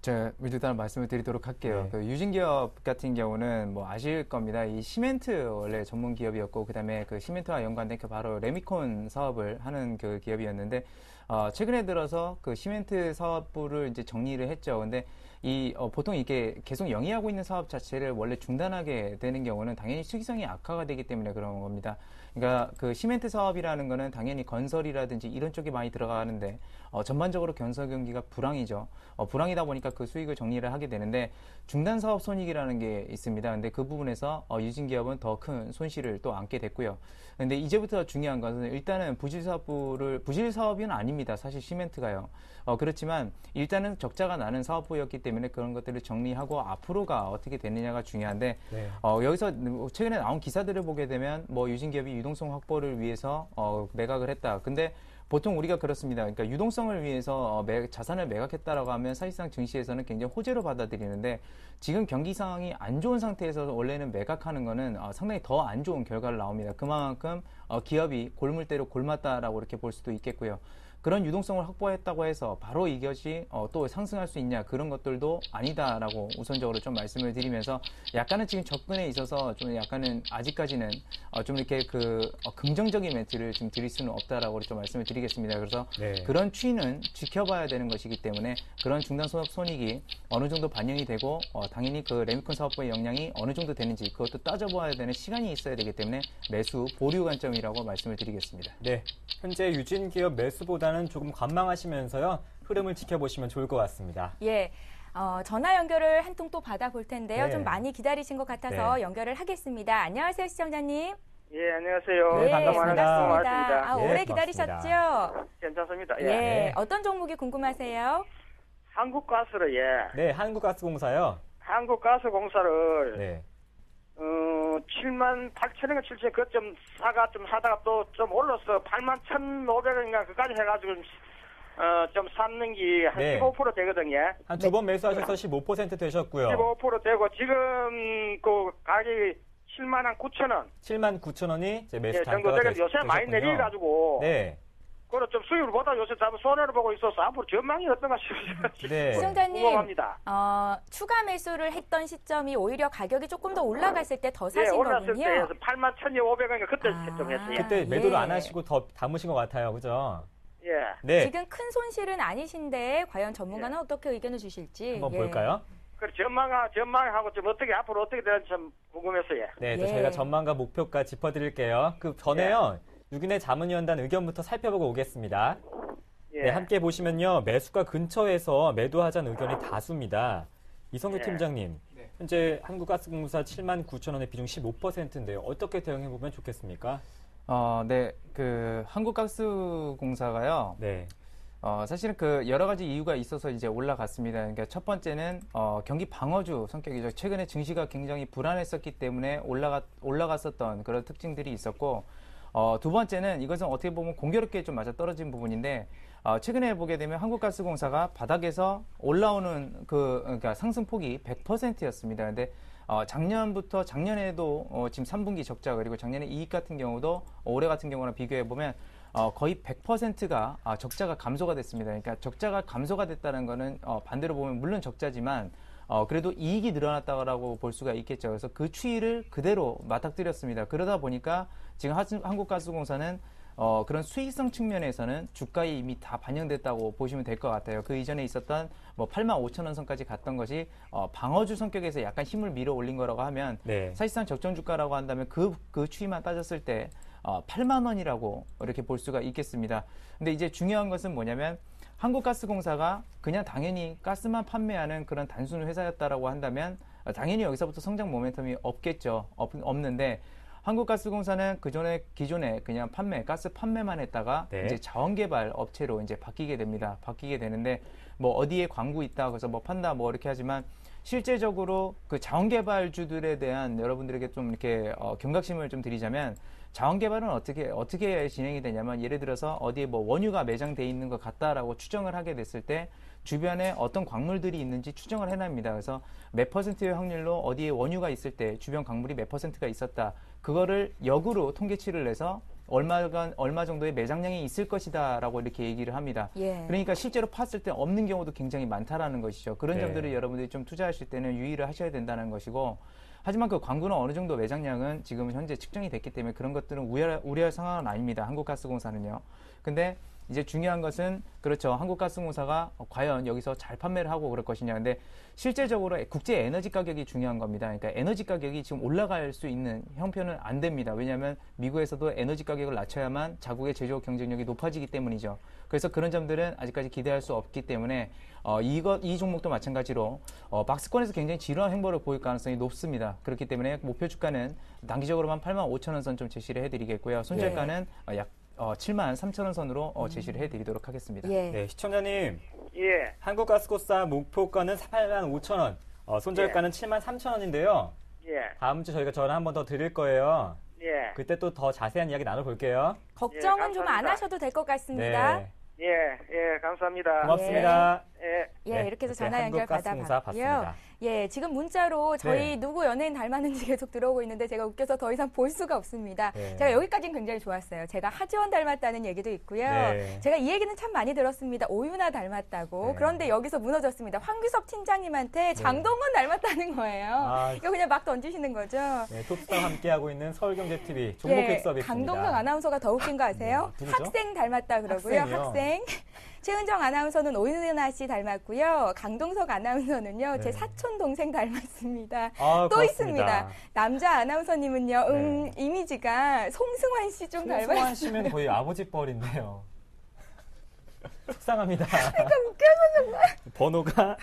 제가 일단 말씀을 드리도록 할게요. 네. 그 유진기업 같은 경우는 아실 겁니다. 이 시멘트 원래 전문 기업이었고, 그다음에 그 시멘트와 연관된 그 바로 레미콘 사업을 하는 그 기업이었는데, 최근에 들어서 그 시멘트 사업부를 이제 정리를 했죠. 근데 보통 이게 계속 영위하고 있는 사업 자체를 원래 중단하게 되는 경우는 당연히 수익성이 악화가 되기 때문에 그런 겁니다. 그러니까 그 시멘트 사업이라는 거는 당연히 건설이라든지 이런 쪽이 많이 들어가는데 전반적으로 건설 경기가 불황이죠. 불황이다 보니까 그 수익을 정리를 하게 되는데 중단 사업 손익이라는 게 있습니다. 근데 그 부분에서 유진기업은 더 큰 손실을 또 안게 됐고요. 근데 이제부터 중요한 것은 일단은 부실 사업은 아닙니다. 사실 시멘트가요. 그렇지만 일단은 적자가 나는 사업부였기 때문에 그런 것들을 정리하고 앞으로가 어떻게 되느냐가 중요한데 네. 여기서 최근에 나온 기사들을 보게 되면 유진기업이 유동성 확보를 위해서 매각을 했다. 근데 보통 우리가 그렇습니다. 그러니까 유동성을 위해서 자산을 매각했다라고 하면 사실상 증시에서는 굉장히 호재로 받아들이는데 지금 경기 상황이 안 좋은 상태에서 원래는 매각하는 거는 상당히 더 안 좋은 결과를 나옵니다. 그만큼 기업이 골물대로 골맞다라고 이렇게 볼 수도 있겠고요. 그런 유동성을 확보했다고 해서 바로 이것이 또 상승할 수 있냐 그런 것들도 아니다라고 우선적으로 좀 말씀을 드리면서 약간은 지금 접근에 있어서 좀 약간은 아직까지는 좀 이렇게 긍정적인 멘트를 지금 드릴 수는 없다라고 좀 말씀을 드리겠습니다. 그래서 네. 그런 추이는 지켜봐야 되는 것이기 때문에 그런 중단 손익이 어느 정도 반영이 되고 당연히 그 레미콘 사업부의 역량이 어느 정도 되는지 그것도 따져봐야 되는 시간이 있어야 되기 때문에 매수 보류 관점이라고 말씀을 드리겠습니다. 네, 현재 유진 기업 매수보다는 조금 관망하시면서요. 흐름을 지켜보시면 좋을 것 같습니다. 예. 전화 연결을 한 통 또 받아볼 텐데요. 네. 좀 많이 기다리신 것 같아서 네. 연결을 하겠습니다. 안녕하세요, 시청자님. 예, 안녕하세요. 네, 반갑습니다. 고맙습니다. 오래 네, 기다리셨죠? 괜찮습니다. 예. 예. 네. 어떤 종목이 궁금하세요? 한국가스를, 예. 네, 한국가스공사요. 한국가스공사를, 네. 7만 8천원인가 7천, 그것 좀 사가 좀 하다가 또 좀 올라서 8만 1,500원인가 그까지 해가지고, 좀 샀는 게 한 네. 15% 되거든요. 한 두 번 매수하셔서 15% 되셨고요. 15% 되고, 지금 그 가격이 7만 한 9천원. 79,000원이 이제 매수 예, 정도 단가가 되겠 요새 많이 되셨군요. 내려가지고. 네. 그걸 좀 수익을 보다 요새 좀 손해를 보고 있어서 앞으로 전망이 어떤가 싶어서 네. 시청자님, 궁금합니다. 추가 매수를 했던 시점이 오히려 가격이 조금 더 올라갔을 때 더 예, 사신 올랐을 거군요. 때 8만 1,500원인가 그때 아. 좀 했어요. 그때 매도를 예. 안 하시고 더 담으신 것 같아요. 그죠? 예. 네. 지금 큰 손실은 아니신데 과연 전문가는 어떻게 의견을 주실지 한번 예. 볼까요? 그 전망하고 좀 어떻게 앞으로 어떻게 되는지 좀 궁금했어요. 네, 또 예. 저희가 전망과 목표가 짚어드릴게요. 그 전에요. 유기내 자문위원단 의견부터 살펴보고 오겠습니다. 예. 네, 함께 보시면요. 매수가 근처에서 매도하자는 의견이 다수입니다. 이성규 네. 팀장님, 현재 한국가스공사 79,000원의 비중 15%인데요. 어떻게 대응해보면 좋겠습니까? 네, 그 한국가스공사가요. 네. 사실은 그 여러 가지 이유가 있어서 이제 올라갔습니다. 그러니까 첫 번째는 경기 방어주 성격이죠. 최근에 증시가 굉장히 불안했었기 때문에 올라갔었던 그런 특징들이 있었고, 두 번째는 이것은 어떻게 보면 공교롭게 좀 맞아 떨어진 부분인데, 최근에 보게 되면 한국가스공사가 바닥에서 올라오는 그러니까 상승폭이 100%였습니다. 근데 작년에도 지금 3분기 적자 그리고 작년에 이익 같은 경우도 올해 같은 경우랑 비교해 보면 거의 100%가 적자가 감소가 됐습니다. 그러니까 적자가 감소가 됐다는 거는 반대로 보면 물론 적자지만 그래도 이익이 늘어났다고 볼 수가 있겠죠. 그래서 그 추이를 그대로 맞닥뜨렸습니다. 그러다 보니까 지금 한국가스공사는 그런 수익성 측면에서는 주가에 이미 다 반영됐다고 보시면 될 것 같아요. 그 이전에 있었던 뭐 85,000원 선까지 갔던 것이 방어주 성격에서 약간 힘을 밀어 올린 거라고 하면 네. 사실상 적정 주가라고 한다면 그 추이만 따졌을 때 8만 원이라고 이렇게 볼 수가 있겠습니다. 근데 이제 중요한 것은 뭐냐면 한국가스공사가 그냥 당연히 가스만 판매하는 그런 단순 회사였다라고 한다면 당연히 여기서부터 성장 모멘텀이 없겠죠. 없는데 한국가스공사는 기존에 그냥 가스 판매만 했다가 네. 이제 자원개발 업체로 이제 바뀌게 됩니다. 바뀌게 되는데 뭐 어디에 광구 있다 그래서 뭐 판다 뭐 이렇게 하지만 실제적으로 그 자원개발주들에 대한 여러분들에게 좀 이렇게 경각심을 좀 드리자면 자원개발은 어떻게 진행이 되냐면 예를 들어서 어디에 뭐 원유가 매장돼 있는 것 같다라고 추정을 하게 됐을 때 주변에 어떤 광물들이 있는지 추정을 해냅니다. 그래서 몇 퍼센트의 확률로 어디에 원유가 있을 때 주변 광물이 몇 퍼센트가 있었다. 그거를 역으로 통계치를 내서 얼마 정도의 매장량이 있을 것이다라고 이렇게 얘기를 합니다. 예. 그러니까 실제로 팠을 때 없는 경우도 굉장히 많다라는 것이죠. 그런 네. 점들을 여러분들이 좀 투자하실 때는 유의를 하셔야 된다는 것이고, 하지만 그 광고는 어느 정도 매장량은 지금 현재 측정이 됐기 때문에 그런 것들은 우려할 상황은 아닙니다. 한국가스공사는요. 근데 이제 중요한 것은 그렇죠. 한국가스공사가 과연 여기서 잘 판매를 하고 그럴 것이냐. 근데 실제적으로 국제 에너지 가격이 중요한 겁니다. 그러니까 에너지 가격이 지금 올라갈 수 있는 형편은 안 됩니다. 왜냐하면 미국에서도 에너지 가격을 낮춰야만 자국의 제조업 경쟁력이 높아지기 때문이죠. 그래서 그런 점들은 아직까지 기대할 수 없기 때문에 이 종목도 마찬가지로 박스권에서 굉장히 지루한 행보를 보일 가능성이 높습니다. 그렇기 때문에 목표 주가는 단기적으로만 85,000원 선 좀 제시를 해드리겠고요. 손절가는 약 73,000원 선으로 제시를 해드리도록 하겠습니다. 예. 네, 시청자님. 예. 한국가스공사 목표가는 85,000원, 손절가는 73,000원인데요. 예. 다음 주 저희가 전화 한 번 더 드릴 거예요. 예. 그때 또 더 자세한 이야기 나눠볼게요. 걱정은 예, 좀 안 감사합니다. 하셔도 될 것 같습니다. 네. 예. 예. 감사합니다. 고맙습니다. 예. 예, 이렇게 해서 전화 연결 한국가스공사 받아봤고요. 받습니다. 예, 지금 문자로 저희 네. 누구 연예인 닮았는지 계속 들어오고 있는데 제가 웃겨서 더 이상 볼 수가 없습니다. 네. 제가 여기까지는 굉장히 좋았어요. 제가 하지원 닮았다는 얘기도 있고요. 네. 제가 이 얘기는 참 많이 들었습니다. 오윤아 닮았다고. 네. 그런데 여기서 무너졌습니다. 황규섭 팀장님한테 장동건 닮았다는 거예요. 아, 이거 그냥 막 던지시는 거죠. 네, 톱스타와 함께하고 있는 서울경제TV 종목객 서비스입니다. 강동석 아나운서가 더 웃긴 거 아세요? 네, 누구죠? 학생 닮았다 그러고요. 학생이요? 학생. 최은정 아나운서는 오윤아 씨 닮았고요. 강동석 아나운서는요. 제 네. 사촌 동생 닮았습니다. 아, 또 고맙습니다. 있습니다. 남자 아나운서님은요. 네. 이미지가 송승환 씨 좀 송승환 닮았어요. 씨면 거의 아버지 뻘인데요. 속상합니다. 번호가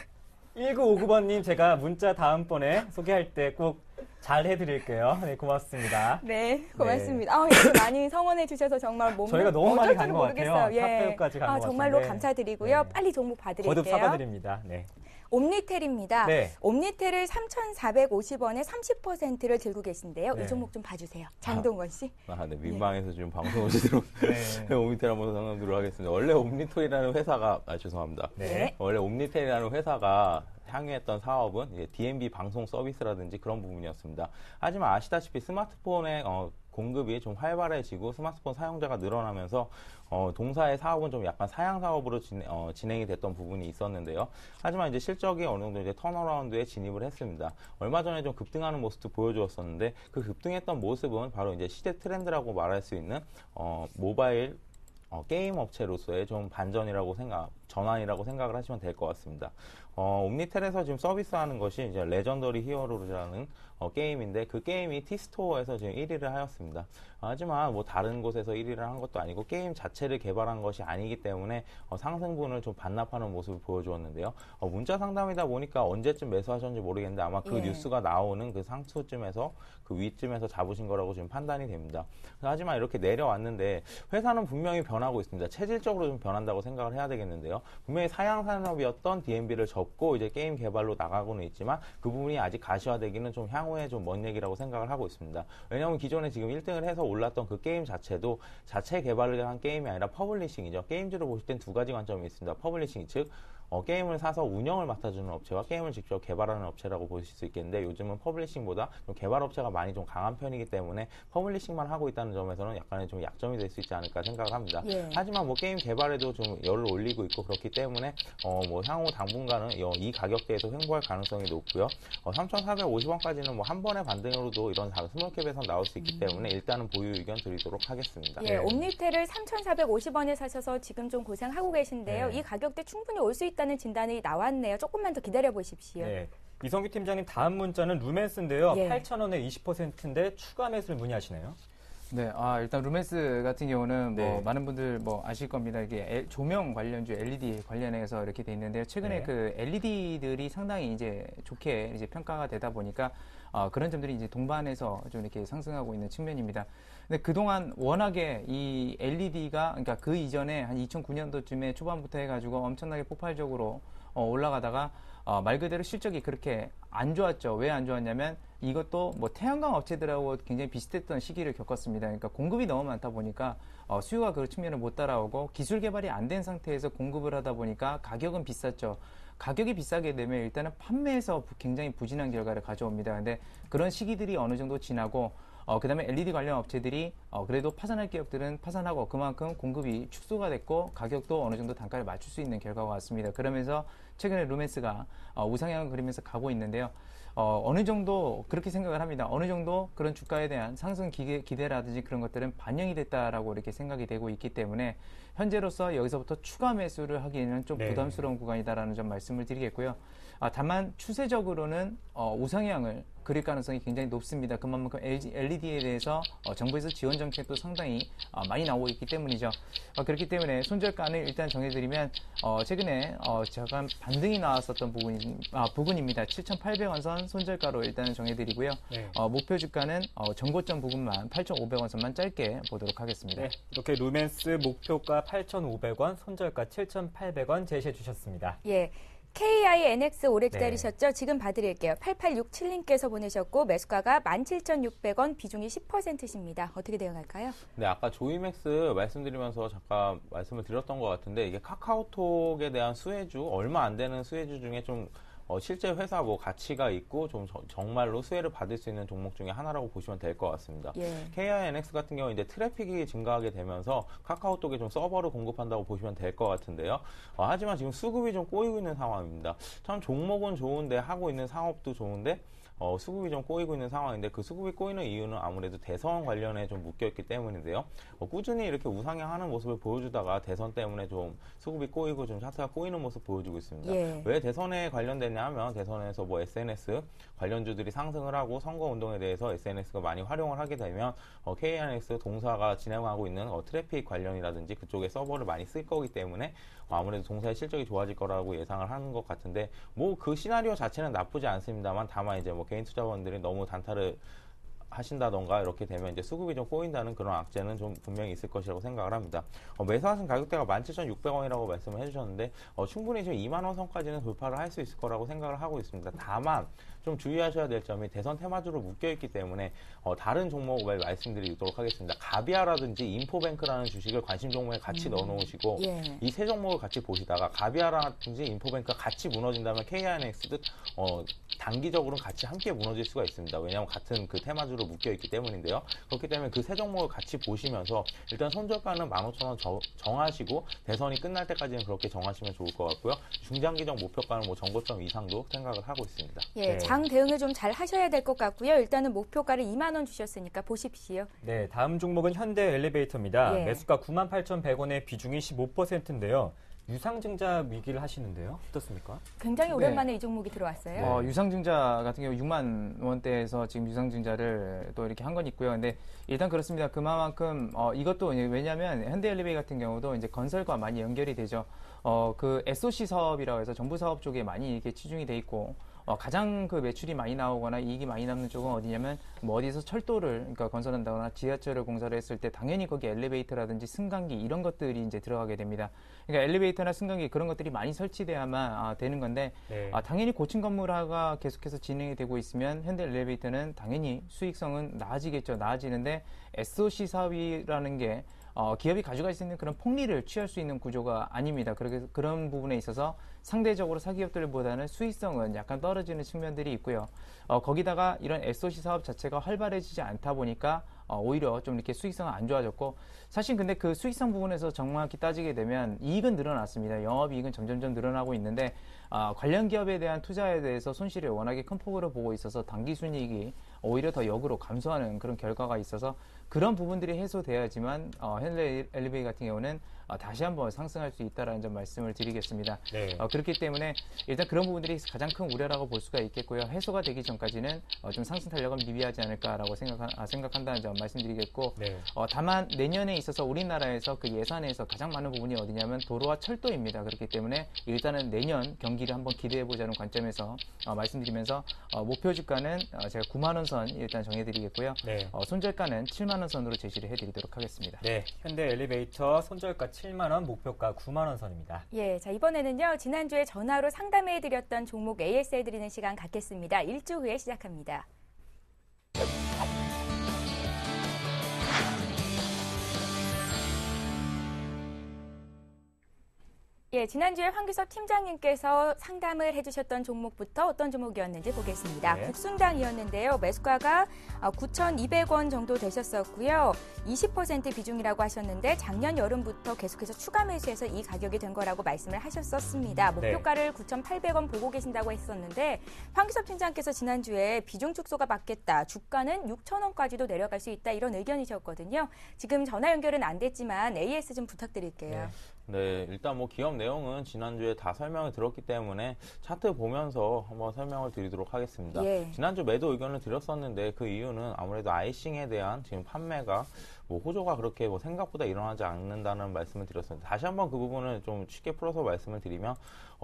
1959번님 제가 문자 다음번에 소개할 때 꼭 잘 해드릴게요. 네, 고맙습니다. 네, 고맙습니다. 아, 이렇게 많이 성원해 주셔서 정말 몸 저희가 너무 많이 어쩔 간 줄 것 같아요. 모르겠어요. 탑배우까지 간것 정말로 같은데. 감사드리고요. 네. 빨리 종목 봐드릴게요. 거듭 사과드립니다. 네. 옴니텔입니다. 네. 옴니텔을 3,450원에 30%를 들고 계신데요. 네. 이 종목 좀 봐주세요. 장동건 씨. 네, 민망해서 지금 방송 오시도록 네. 옴니텔 한번 상담드리도록 하겠습니다. 원래 옴니텔이라는 회사가, 죄송합니다. 네. 원래 옴니텔이라는 회사가 향유했던 사업은 이제 DMB 방송 서비스라든지 그런 부분이었습니다. 하지만 아시다시피 스마트폰의 공급이 좀 활발해지고 스마트폰 사용자가 늘어나면서 동사의 사업은 좀 약간 사양 사업으로 진행이 됐던 부분이 있었는데요. 하지만 이제 실적이 어느 정도 이제 턴어라운드에 진입을 했습니다. 얼마 전에 좀 급등하는 모습도 보여주었었는데 그 급등했던 모습은 바로 이제 시대 트렌드라고 말할 수 있는 모바일 게임 업체로서의 좀 전환이라고 생각을 하시면 될 것 같습니다. 옴니텔에서 지금 서비스하는 것이 이제 레전더리 히어로즈라는 게임인데 그 게임이 T스토어에서 지금 1위를 하였습니다. 하지만 뭐 다른 곳에서 1위를 한 것도 아니고 게임 자체를 개발한 것이 아니기 때문에 상승분을 좀 반납하는 모습을 보여주었는데요. 문자 상담이다 보니까 언제쯤 매수하셨는지 모르겠는데 아마 그 뉴스가 나오는 그 상수쯤에서 그 위쯤에서 잡으신 거라고 지금 판단이 됩니다. 하지만 이렇게 내려왔는데 회사는 분명히 변하고 있습니다. 체질적으로 좀 변한다고 생각을 해야 되겠는데요. 분명히 사양 산업이었던 DMB를 접고 이제 게임 개발로 나가고는 있지만 그 부분이 아직 가시화되기는 좀 향후에 좀 먼 얘기라고 생각을 하고 있습니다. 왜냐하면 기존에 지금 1등을 해서 올랐던 그 게임 자체도 자체 개발을 한 게임이 아니라 퍼블리싱이죠. 게임즈로 보실 땐 두 가지 관점이 있습니다. 퍼블리싱, 즉 게임을 사서 운영을 맡아주는 업체와 게임을 직접 개발하는 업체라고 보실 수 있겠는데 요즘은 퍼블리싱보다 좀 개발 업체가 많이 좀 강한 편이기 때문에 퍼블리싱만 하고 있다는 점에서는 약간의 좀 약점이 될 수 있지 않을까 생각을 합니다. 하지만 뭐 게임 개발에도 좀 열을 올리고 있고 그렇기 때문에 뭐 향후 당분간은 이 가격대에서 횡보할 가능성이 높고요. 3,450원까지는 뭐 한 번의 반등으로도 이런 스몰캡에서 나올 수 있기 때문에 일단은 보유 의견 드리도록 하겠습니다. 예, 옴니텔을 3,450원에 사셔서 지금 좀 고생하고 계신데요. 네. 이 가격대 충분히 올 수 있다는 진단이 나왔네요. 조금만 더 기다려 보십시오. 네. 이성규 팀장님 다음 문자는 루멘스인데요. 예. 8,000원에 20%인데 추가 매수를 문의하시네요. 네, 일단 루멘스 같은 경우는 네. 뭐 많은 분들 뭐 아실 겁니다. 이게 조명 관련주 LED 관련해서 이렇게 돼 있는데요. 최근에 네. 그 LED들이 상당히 이제 좋게 이제 평가가 되다 보니까 그런 점들이 이제 동반해서 좀 이렇게 상승하고 있는 측면입니다. 근데 그동안 워낙에 이 LED가 그러니까 그 이전에 한 2009년도쯤에 초반부터 해가지고 엄청나게 폭발적으로 올라가다가 말 그대로 실적이 그렇게 안 좋았죠. 왜 안 좋았냐면 이것도 뭐 태양광 업체들하고 굉장히 비슷했던 시기를 겪었습니다. 그러니까 공급이 너무 많다 보니까 수요가 그 측면을 못 따라오고 기술 개발이 안 된 상태에서 공급을 하다 보니까 가격은 비쌌죠. 가격이 비싸게 되면 일단은 판매에서 굉장히 부진한 결과를 가져옵니다. 근데 그런 시기들이 어느 정도 지나고 그 다음에 LED 관련 업체들이 그래도 파산할 기업들은 파산하고 그만큼 공급이 축소가 됐고 가격도 어느 정도 단가를 맞출 수 있는 결과가 왔습니다. 그러면서 최근에 루멘스가 우상향을 그리면서 가고 있는데요. 어느 정도 그렇게 생각을 합니다. 어느 정도 그런 주가에 대한 상승 기대라든지 그런 것들은 반영이 됐다라고 이렇게 생각이 되고 있기 때문에 현재로서 여기서부터 추가 매수를 하기에는 좀 네. 부담스러운 구간이다라는 점 말씀을 드리겠고요. 다만 추세적으로는 우상향을 그릴 가능성이 굉장히 높습니다. 그만큼 LED에 대해서 정부에서 지원 정책도 상당히 많이 나오고 있기 때문이죠. 그렇기 때문에 손절가는 일단 정해드리면 최근에 잠깐 반등이 나왔었던 부분입니다. 7,800원 선 손절가로 일단은 정해드리고요. 네. 목표 주가는 전고점 부분만 8,500원 선만 짧게 보도록 하겠습니다. 네, 이렇게 루멘스 목표가 8,500원, 손절가 7,800원 제시해 주셨습니다. 예. KINX 오래 네. 기다리셨죠? 지금 봐드릴게요. 8867님께서 보내셨고 매수가가 17,600원, 비중이 10%십니다. 어떻게 대응할까요? 네, 아까 조이맥스 말씀드리면서 잠깐 말씀을 드렸던 것 같은데 이게 카카오톡에 대한 수혜주, 얼마 안 되는 수혜주 중에 좀 실제 회사 뭐 가치가 있고 좀 정말로 수혜를 받을 수 있는 종목 중에 하나라고 보시면 될 것 같습니다. 예. KINX 같은 경우 이제 트래픽이 증가하게 되면서 카카오톡에 좀 서버를 공급한다고 보시면 될 것 같은데요. 하지만 지금 수급이 좀 꼬이고 있는 상황입니다. 참 종목은 좋은데 하고 있는 상업도 좋은데 수급이 좀 꼬이고 있는 상황인데 그 수급이 꼬이는 이유는 아무래도 대선 관련에 좀 묶여있기 때문인데요. 꾸준히 이렇게 우상향하는 모습을 보여주다가 대선 때문에 좀 수급이 꼬이고 좀 차트가 꼬이는 모습 보여주고 있습니다. 예. 왜 대선에 관련되냐 하면 대선에서 뭐 SNS 관련주들이 상승을 하고 선거운동에 대해서 SNS가 많이 활용을 하게 되면 KINX 동사가 진행하고 있는 트래픽 관련이라든지 그쪽에 서버를 많이 쓸 거기 때문에 아무래도 동사의 실적이 좋아질 거라고 예상을 하는 것 같은데 뭐 그 시나리오 자체는 나쁘지 않습니다만 다만 이제 뭐 개인 투자원들이 너무 단타를 하신다던가 이렇게 되면 이제 수급이 좀 꼬인다는 그런 악재는 좀 분명히 있을 것이라고 생각을 합니다. 매수하신 가격대가 17,600원이라고 말씀을 해주셨는데 충분히 지금 2만 원 선까지는 돌파를 할 수 있을 거라고 생각을 하고 있습니다. 다만 좀 주의하셔야 될 점이 대선 테마주로 묶여있기 때문에 다른 종목을 말씀드리도록 하겠습니다. 가비아라든지 인포뱅크라는 주식을 관심 종목에 같이 넣어놓으시고 예. 이 세 종목을 같이 보시다가 가비아라든지 인포뱅크가 같이 무너진다면 KINX도 단기적으로는 같이 함께 무너질 수가 있습니다. 왜냐하면 같은 그 테마주로 묶여있기 때문인데요. 그렇기 때문에 그 세 종목을 같이 보시면서 일단 손절가는 15,000원 정하시고 대선이 끝날 때까지는 그렇게 정하시면 좋을 것 같고요. 중장기적 목표가는 뭐 정고점 이상도 생각을 하고 있습니다. 예, 네. 장 대응을 좀 잘 하셔야 될 것 같고요. 일단은 목표가를 2만 원 주셨으니까 보십시오. 네, 다음 종목은 현대 엘리베이터입니다. 예. 매수가 98,100원에 비중이 15%인데요. 유상증자 위기를 하시는데요. 어떻습니까? 굉장히 네. 오랜만에 이 종목이 들어왔어요. 유상증자 같은 경우 6만 원대에서 지금 유상증자를 또 이렇게 한 건 있고요. 근데 일단 그렇습니다. 그만큼 이것도 왜냐하면 현대엘리베이 같은 경우도 이제 건설과 많이 연결이 되죠. 그 SOC 사업이라고 해서 정부 사업 쪽에 많이 이렇게 치중이 돼 있고 가장 그 매출이 많이 나오거나 이익이 많이 남는 쪽은 어디냐면 뭐 어디서 철도를 그러니까 건설한다거나 지하철을 공사를 했을 때 당연히 거기 엘리베이터라든지 승강기 이런 것들이 이제 들어가게 됩니다. 그러니까 엘리베이터나 승강기 그런 것들이 많이 설치돼야만 되는 건데 네. 당연히 고층 건물화가 계속해서 진행이 되고 있으면 현대 엘리베이터는 당연히 수익성은 나아지겠죠. 나아지는데 SOC 사업이라는 게 기업이 가져갈 수 있는 그런 폭리를 취할 수 있는 구조가 아닙니다. 그런 부분에 있어서 상대적으로 사기업들보다는 수익성은 약간 떨어지는 측면들이 있고요. 거기다가 이런 SOC 사업 자체가 활발해지지 않다 보니까 오히려 좀 이렇게 수익성은 안 좋아졌고 사실 근데 그 수익성 부분에서 정확히 따지게 되면 이익은 늘어났습니다. 영업이익은 점점점 늘어나고 있는데 관련 기업에 대한 투자에 대해서 손실을 워낙에 큰 폭으로 보고 있어서 당기순이익이 오히려 더 역으로 감소하는 그런 결과가 있어서 그런 부분들이 해소돼야지만 현대 엘리베이 같은 경우는 다시 한번 상승할 수 있다라는 점 말씀을 드리겠습니다. 네. 그렇기 때문에 일단 그런 부분들이 가장 큰 우려라고 볼 수가 있겠고요. 해소가 되기 전까지는 좀 상승 탄력은 미비하지 않을까라고 생각한다는 점 말씀드리겠고 네. 다만 내년에 있어서 우리나라에서 그 예산에서 가장 많은 부분이 어디냐면 도로와 철도입니다. 그렇기 때문에 일단은 내년 경기를 한번 기대해보자는 관점에서 말씀드리면서 목표 주가는 제가 9만 원 선 일단 정해드리겠고요. 네. 손절가는 7만 원 선으로 제시를 해드리도록 하겠습니다. 네, 현대 엘리베이터 손절가 7만 원, 목표가 9만 원 선입니다. 예, 자 이번에는요 지난주에 전화로 상담해드렸던 종목 AS 해드리는 시간 갖겠습니다. 1주 후에 시작합니다. 예, 지난주에 황규석 팀장님께서 상담을 해주셨던 종목부터 어떤 종목이었는지 보겠습니다. 네. 국순당이었는데요. 매수가가 9,200원 정도 되셨었고요. 20% 비중이라고 하셨는데 작년 여름부터 계속해서 추가 매수해서 이 가격이 된 거라고 말씀을 하셨었습니다. 목표가를 9,800원 보고 계신다고 했었는데 황규석 팀장께서 지난주에 비중 축소가 맞겠다. 주가는 6,000원까지도 내려갈 수 있다. 이런 의견이셨거든요. 지금 전화 연결은 안 됐지만 AS 좀 부탁드릴게요. 네, 일단 뭐 기업 내용은 지난주에 다 설명을 들었기 때문에 차트 보면서 한번 설명을 드리도록 하겠습니다. 예. 지난주 매도 의견을 드렸었는데 그 이유는 아무래도 아이싱에 대한 지금 판매가 뭐 호조가 그렇게 뭐 생각보다 일어나지 않는다는 말씀을 드렸습니다. 다시 한번 그 부분을 좀 쉽게 풀어서 말씀을 드리면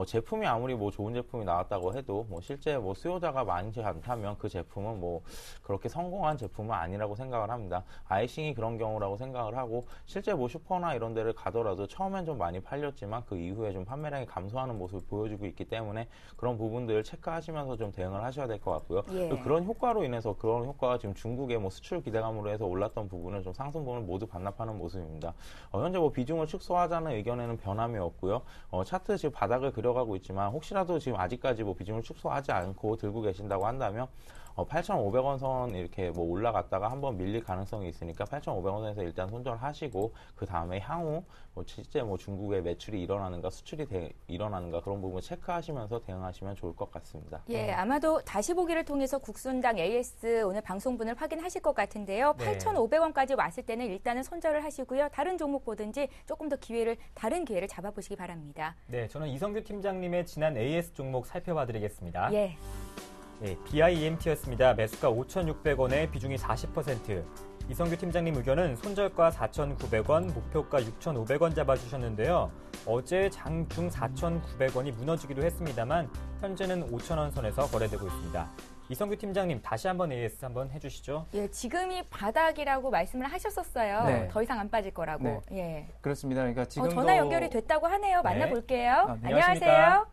제품이 아무리 뭐 좋은 제품이 나왔다고 해도 뭐 실제 뭐 수요자가 많지 않다면 그 제품은 뭐 그렇게 성공한 제품은 아니라고 생각을 합니다. 아이싱이 그런 경우라고 생각을 하고 실제 뭐 슈퍼나 이런 데를 가더라도 처음엔 좀 많이 팔렸지만 그 이후에 좀 판매량이 감소하는 모습을 보여주고 있기 때문에 그런 부분들을 체크하시면서 좀 대응을 하셔야 될 것 같고요. 예. 그런 효과로 인해서 그런 효과가 지금 중국의 뭐 수출 기대감으로 해서 올랐던 부분을 좀 상승분을 모두 반납하는 모습입니다. 현재 뭐 비중을 축소하자는 의견에는 변함이 없고요. 차트 지금 바닥을 그려가고 있지만 혹시라도 지금 아직까지 뭐 비중을 축소하지 않고 들고 계신다고 한다면 8,500원 선 이렇게 뭐 올라갔다가 한번 밀릴 가능성이 있으니까 8,500원 선에서 일단 손절하시고 그 다음에 향후 뭐 실제 뭐 중국의 매출이 일어나는가 수출이 일어나는가 그런 부분 체크하시면서 대응하시면 좋을 것 같습니다. 예, 아마도 다시 보기를 통해서 국순당 AS 오늘 방송분을 확인하실 것 같은데요. 네. 8,500원까지 왔을 때는 일단은 손절을 하시고요. 다른 종목 보든지 조금 더 다른 기회를 잡아보시기 바랍니다. 네, 저는 이성규 팀장님의 지난 AS 종목 살펴봐드리겠습니다. 예. 네, BIMT였습니다. 매수가 5,600원에 비중이 40%. 이성규 팀장님 의견은 손절가 4,900원, 목표가 6,500원 잡아주셨는데요. 어제 장중 4,900원이 무너지기도 했습니다만 현재는 5,000원 선에서 거래되고 있습니다. 이성규 팀장님 다시 한번 AS 한번 해주시죠. 예, 지금이 바닥이라고 말씀을 하셨었어요. 네. 더 이상 안 빠질 거라고. 네. 예. 그렇습니다. 그러니까 지금도 전화 연결이 됐다고 하네요. 만나볼게요. 네, 안녕하세요.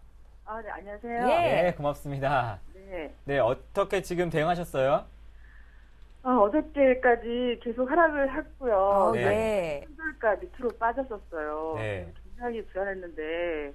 네, 안녕하세요. 예. 네, 고맙습니다. 네. 네, 어떻게 지금 대응하셨어요? 어저께까지 계속 하락을 했고요. 네. 예. 손절가 밑으로 빠졌었어요. 네. 굉장히 불안했는데,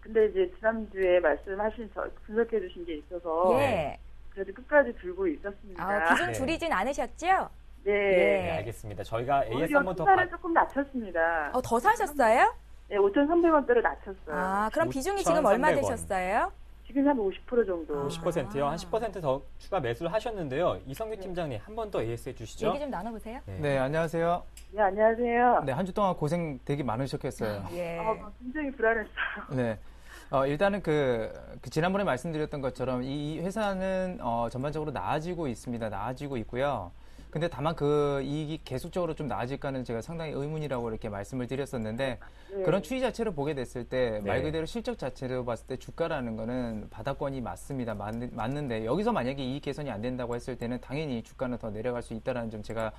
근데 이제 지난주에 말씀하신 분석해 주신 게 있어서, 예. 그래도 끝까지 들고 있었습니다. 비중 네. 줄이진 않으셨죠? 네. 네, 알겠습니다. 저희가 AS 오히려 한번 더 투자를 조금 낮췄습니다. 더 사셨어요? 네, 5,300원대로 낮췄어요. 그럼 비중이 지금 얼마 5,300원. 되셨어요? 지금 한 50% 정도. 50%요. 한 10% 더 추가 매수를 하셨는데요. 이성규 팀장님 한 번 더 AS 해주시죠. 얘기 좀 나눠보세요. 네, 안녕하세요. 네, 안녕하세요. 네, 한 주 동안 고생 되게 많으셨겠어요. 예. 굉장히 불안했어요. 네. 일단은 지난번에 말씀드렸던 것처럼 이 회사는 전반적으로 나아지고 있습니다. 나아지고 있고요. 근데 다만 그 이익이 계속적으로 좀 나아질까는 제가 상당히 의문이라고 이렇게 말씀을 드렸었는데 네. 그런 추이 자체를 보게 됐을 때 말 네. 그대로 실적 자체로 봤을 때 주가라는 거는 바닥권이 맞습니다. 맞는데 여기서 만약에 이익 개선이 안 된다고 했을 때는 당연히 주가는 더 내려갈 수 있다라는 점 제가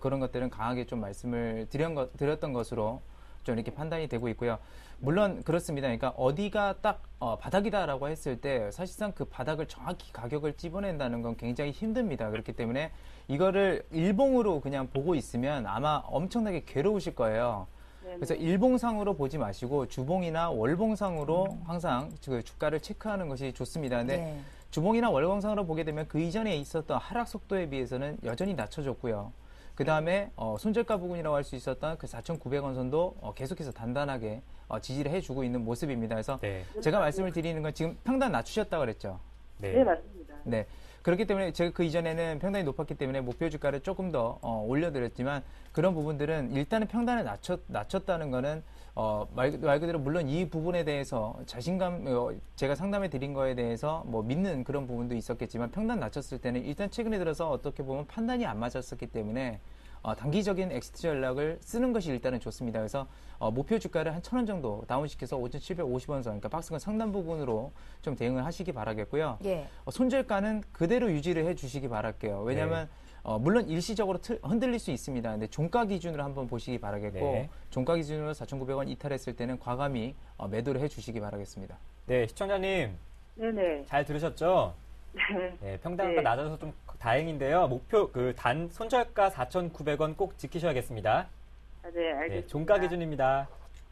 그런 것들은 강하게 좀 말씀을 드렸던 것으로 좀 이렇게 판단이 되고 있고요. 물론 그렇습니다. 그러니까 어디가 딱 바닥이다라고 했을 때 사실상 그 바닥을 정확히 가격을 찝어낸다는 건 굉장히 힘듭니다. 그렇기 때문에 이거를 일봉으로 그냥 보고 있으면 아마 엄청나게 괴로우실 거예요. 그래서 일봉상으로 보지 마시고 주봉이나 월봉상으로 항상 그 주가를 체크하는 것이 좋습니다. 근데 네. 주봉이나 월봉상으로 보게 되면 그 이전에 있었던 하락 속도에 비해서는 여전히 낮춰졌고요. 그 다음에 손절가 부분이라고 할 수 있었던 그 4,900원 선도 계속해서 단단하게 지지를 해주고 있는 모습입니다. 그래서 네. 제가 말씀을 드리는 건 지금 평단 낮추셨다고 그랬죠. 네, 맞습니다. 네. 그렇기 때문에 제가 그 이전에는 평단이 높았기 때문에 목표 주가를 조금 더 올려드렸지만 그런 부분들은 일단은 평단을 낮췄다는 거는 말 그대로 물론 이 부분에 대해서 자신감 제가 상담해 드린 거에 대해서 뭐 믿는 그런 부분도 있었겠지만 평단 낮췄을 때는 일단 최근에 들어서 어떻게 보면 판단이 안 맞았었기 때문에 단기적인 엑시트 전략을 쓰는 것이 일단은 좋습니다. 그래서 목표 주가를 한 1,000원 정도 다운시켜서 5,750원 선, 그러니까 박스권 상단 부분으로 좀 대응을 하시기 바라겠고요. 예. 손절가는 그대로 유지를 해주시기 바랄게요. 왜냐하면 물론 일시적으로 흔들릴 수 있습니다. 근데 종가 기준으로 한번 보시기 바라겠고 네. 종가 기준으로 4,900원 이탈했을 때는 과감히 매도를 해주시기 바라겠습니다. 네, 시청자님 네네. 잘 들으셨죠? 네. 네, 평단가 네. 낮아서 좀 다행인데요. 목표 손절가 4,900원 꼭 지키셔야겠습니다. 네, 알겠습니다. 네, 종가 기준입니다.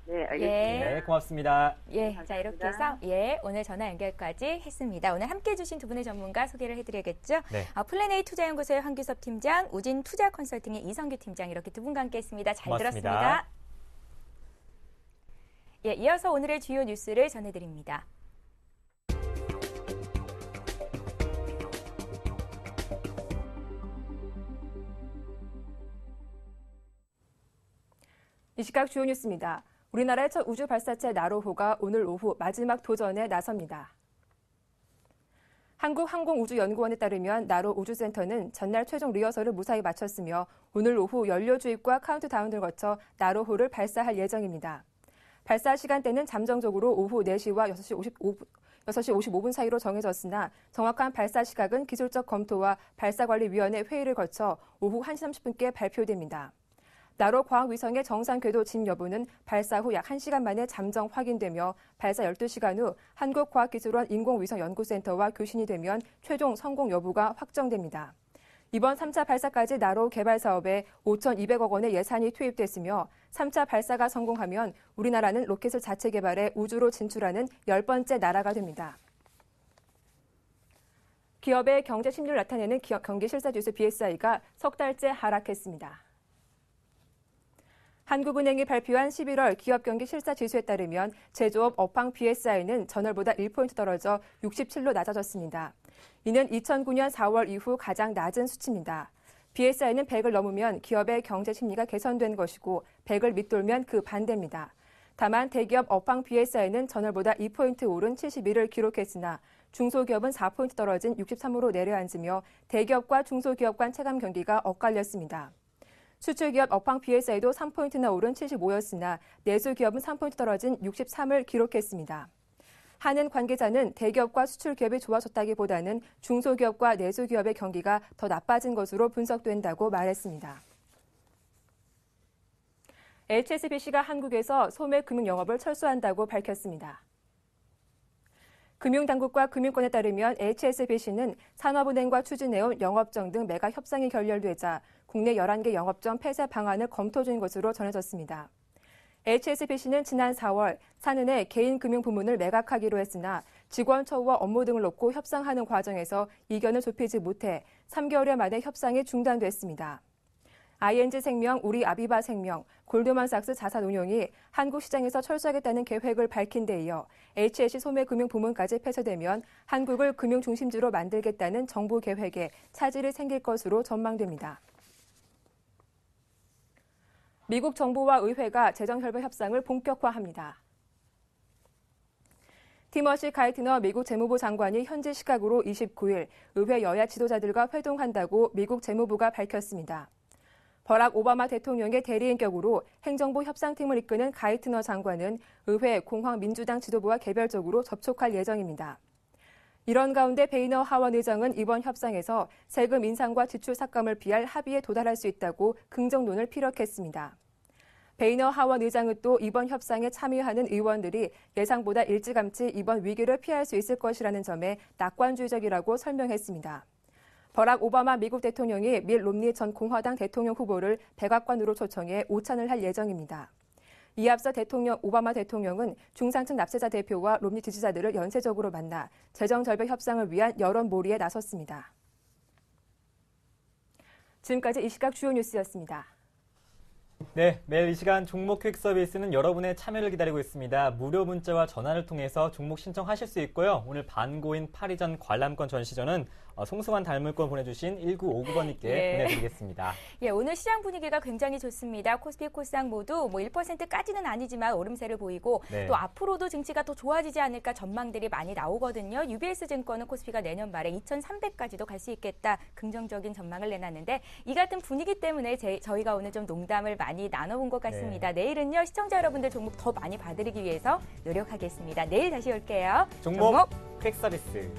네, 알겠습니다. 예. 네, 고맙습니다. 예, 감사합니다. 자 이렇게 해서 오늘 전화 연결까지 했습니다. 오늘 함께해 주신 두 분의 전문가 소개를 해드려야겠죠. 네. 플랜A 투자연구소의 황규섭 팀장, 우진 투자 컨설팅의 이성규 팀장 이렇게 두 분과 함께했습니다. 잘 고맙습니다. 들었습니다. 예, 이어서 오늘의 주요 뉴스를 전해드립니다. 이 시각 주요 뉴스입니다. 우리나라의 첫 우주 발사체 나로호가 오늘 오후 마지막 도전에 나섭니다. 한국항공우주연구원에 따르면 나로 우주센터는 전날 최종 리허설을 무사히 마쳤으며 오늘 오후 연료 주입과 카운트다운을 거쳐 나로호를 발사할 예정입니다. 발사 시간대는 잠정적으로 오후 4시와 6시 55분 사이로 정해졌으나 정확한 발사 시각은 기술적 검토와 발사관리위원회 회의를 거쳐 오후 1시 30분께 발표됩니다. 나로 과학위성의 정상 궤도 진 여부는 발사 후 약 1시간 만에 잠정 확인되며 발사 12시간 후 한국과학기술원 인공위성연구센터와 교신이 되면 최종 성공 여부가 확정됩니다. 이번 3차 발사까지 나로 개발 사업에 5,200억 원의 예산이 투입됐으며 3차 발사가 성공하면 우리나라는 로켓을 자체 개발해 우주로 진출하는 10번째 나라가 됩니다. 기업의 경제 심리를 나타내는 경기실사지수 BSI가 석 달째 하락했습니다. 한국은행이 발표한 11월 기업경기 실사지수에 따르면 제조업 업황 BSI는 전월보다 1포인트 떨어져 67로 낮아졌습니다. 이는 2009년 4월 이후 가장 낮은 수치입니다. BSI는 100을 넘으면 기업의 경제 심리가 개선된 것이고 100을 밑돌면 그 반대입니다. 다만 대기업 업황 BSI는 전월보다 2포인트 오른 71을 기록했으나 중소기업은 4포인트 떨어진 63으로 내려앉으며 대기업과 중소기업 간 체감 경기가 엇갈렸습니다. 수출기업 업황 BSI도 3포인트나 오른 75였으나 내수기업은 3포인트 떨어진 63을 기록했습니다. 한은 관계자는 대기업과 수출기업이 좋아졌다기보다는 중소기업과 내수기업의 경기가 더 나빠진 것으로 분석된다고 말했습니다. HSBC가 한국에서 소매 금융 영업을 철수한다고 밝혔습니다. 금융당국과 금융권에 따르면 HSBC는 산업은행과 추진해온 영업정 등 매각 협상이 결렬되자 국내 11개 영업점 폐쇄 방안을 검토 중인 것으로 전해졌습니다. HSBC는 지난 4월 산은의 개인금융 부문을 매각하기로 했으나 직원 처우와 업무 등을 놓고 협상하는 과정에서 이견을 좁히지 못해 3개월여 만에 협상이 중단됐습니다. ING생명, 우리아비바생명, 골드만삭스 자산운용이 한국 시장에서 철수하겠다는 계획을 밝힌 데 이어 HSC 소매금융 부문까지 폐쇄되면 한국을 금융 중심지로 만들겠다는 정부 계획에 차질이 생길 것으로 전망됩니다. 미국 정부와 의회가 재정협력 협상을 본격화합니다. 티머시 가이트너 미국 재무부 장관이 현지 시각으로 29일 의회 여야 지도자들과 회동한다고 미국 재무부가 밝혔습니다. 버락 오바마 대통령의 대리인격으로 행정부 협상팀을 이끄는 가이트너 장관은 의회 공화민주당 지도부와 개별적으로 접촉할 예정입니다. 이런 가운데 베이너 하원 의장은 이번 협상에서 세금 인상과 지출 삭감을 피할 합의에 도달할 수 있다고 긍정론을 피력했습니다. 베이너 하원 의장은 또 이번 협상에 참여하는 의원들이 예상보다 일찌감치 이번 위기를 피할 수 있을 것이라는 점에 낙관주의적이라고 설명했습니다. 버락 오바마 미국 대통령이 밀 롬니 전 공화당 대통령 후보를 백악관으로 초청해 오찬을 할 예정입니다. 이에 앞서 오바마 대통령은 중상층 납세자 대표와 롬니 지지자들을 연쇄적으로 만나 재정절벽 협상을 위한 여론몰이에 나섰습니다. 지금까지 이 시각 주요 뉴스였습니다. 네, 매일 이 시간 종목 퀵 서비스는 여러분의 참여를 기다리고 있습니다. 무료 문자와 전화를 통해서 종목 신청하실 수 있고요. 오늘 반고인 파리전 관람권 전시전은 송승환 닮물권 보내주신 1959번님께 보내드리겠습니다. 예, 오늘 시장 분위기가 굉장히 좋습니다. 코스피, 코스닥 모두 1%까지는 아니지만 오름세를 보이고 또 앞으로도 증시가 더 좋아지지 않을까 전망들이 많이 나오거든요. UBS 증권은 코스피가 내년 말에 2,300까지도 갈 수 있겠다 긍정적인 전망을 내놨는데 이 같은 분위기 때문에 저희가 오늘 좀 농담을 많이 나눠본 것 같습니다. 내일은요 시청자 여러분들 종목 더 많이 봐드리기 위해서 노력하겠습니다. 내일 다시 올게요. 종목 퀵 서비스.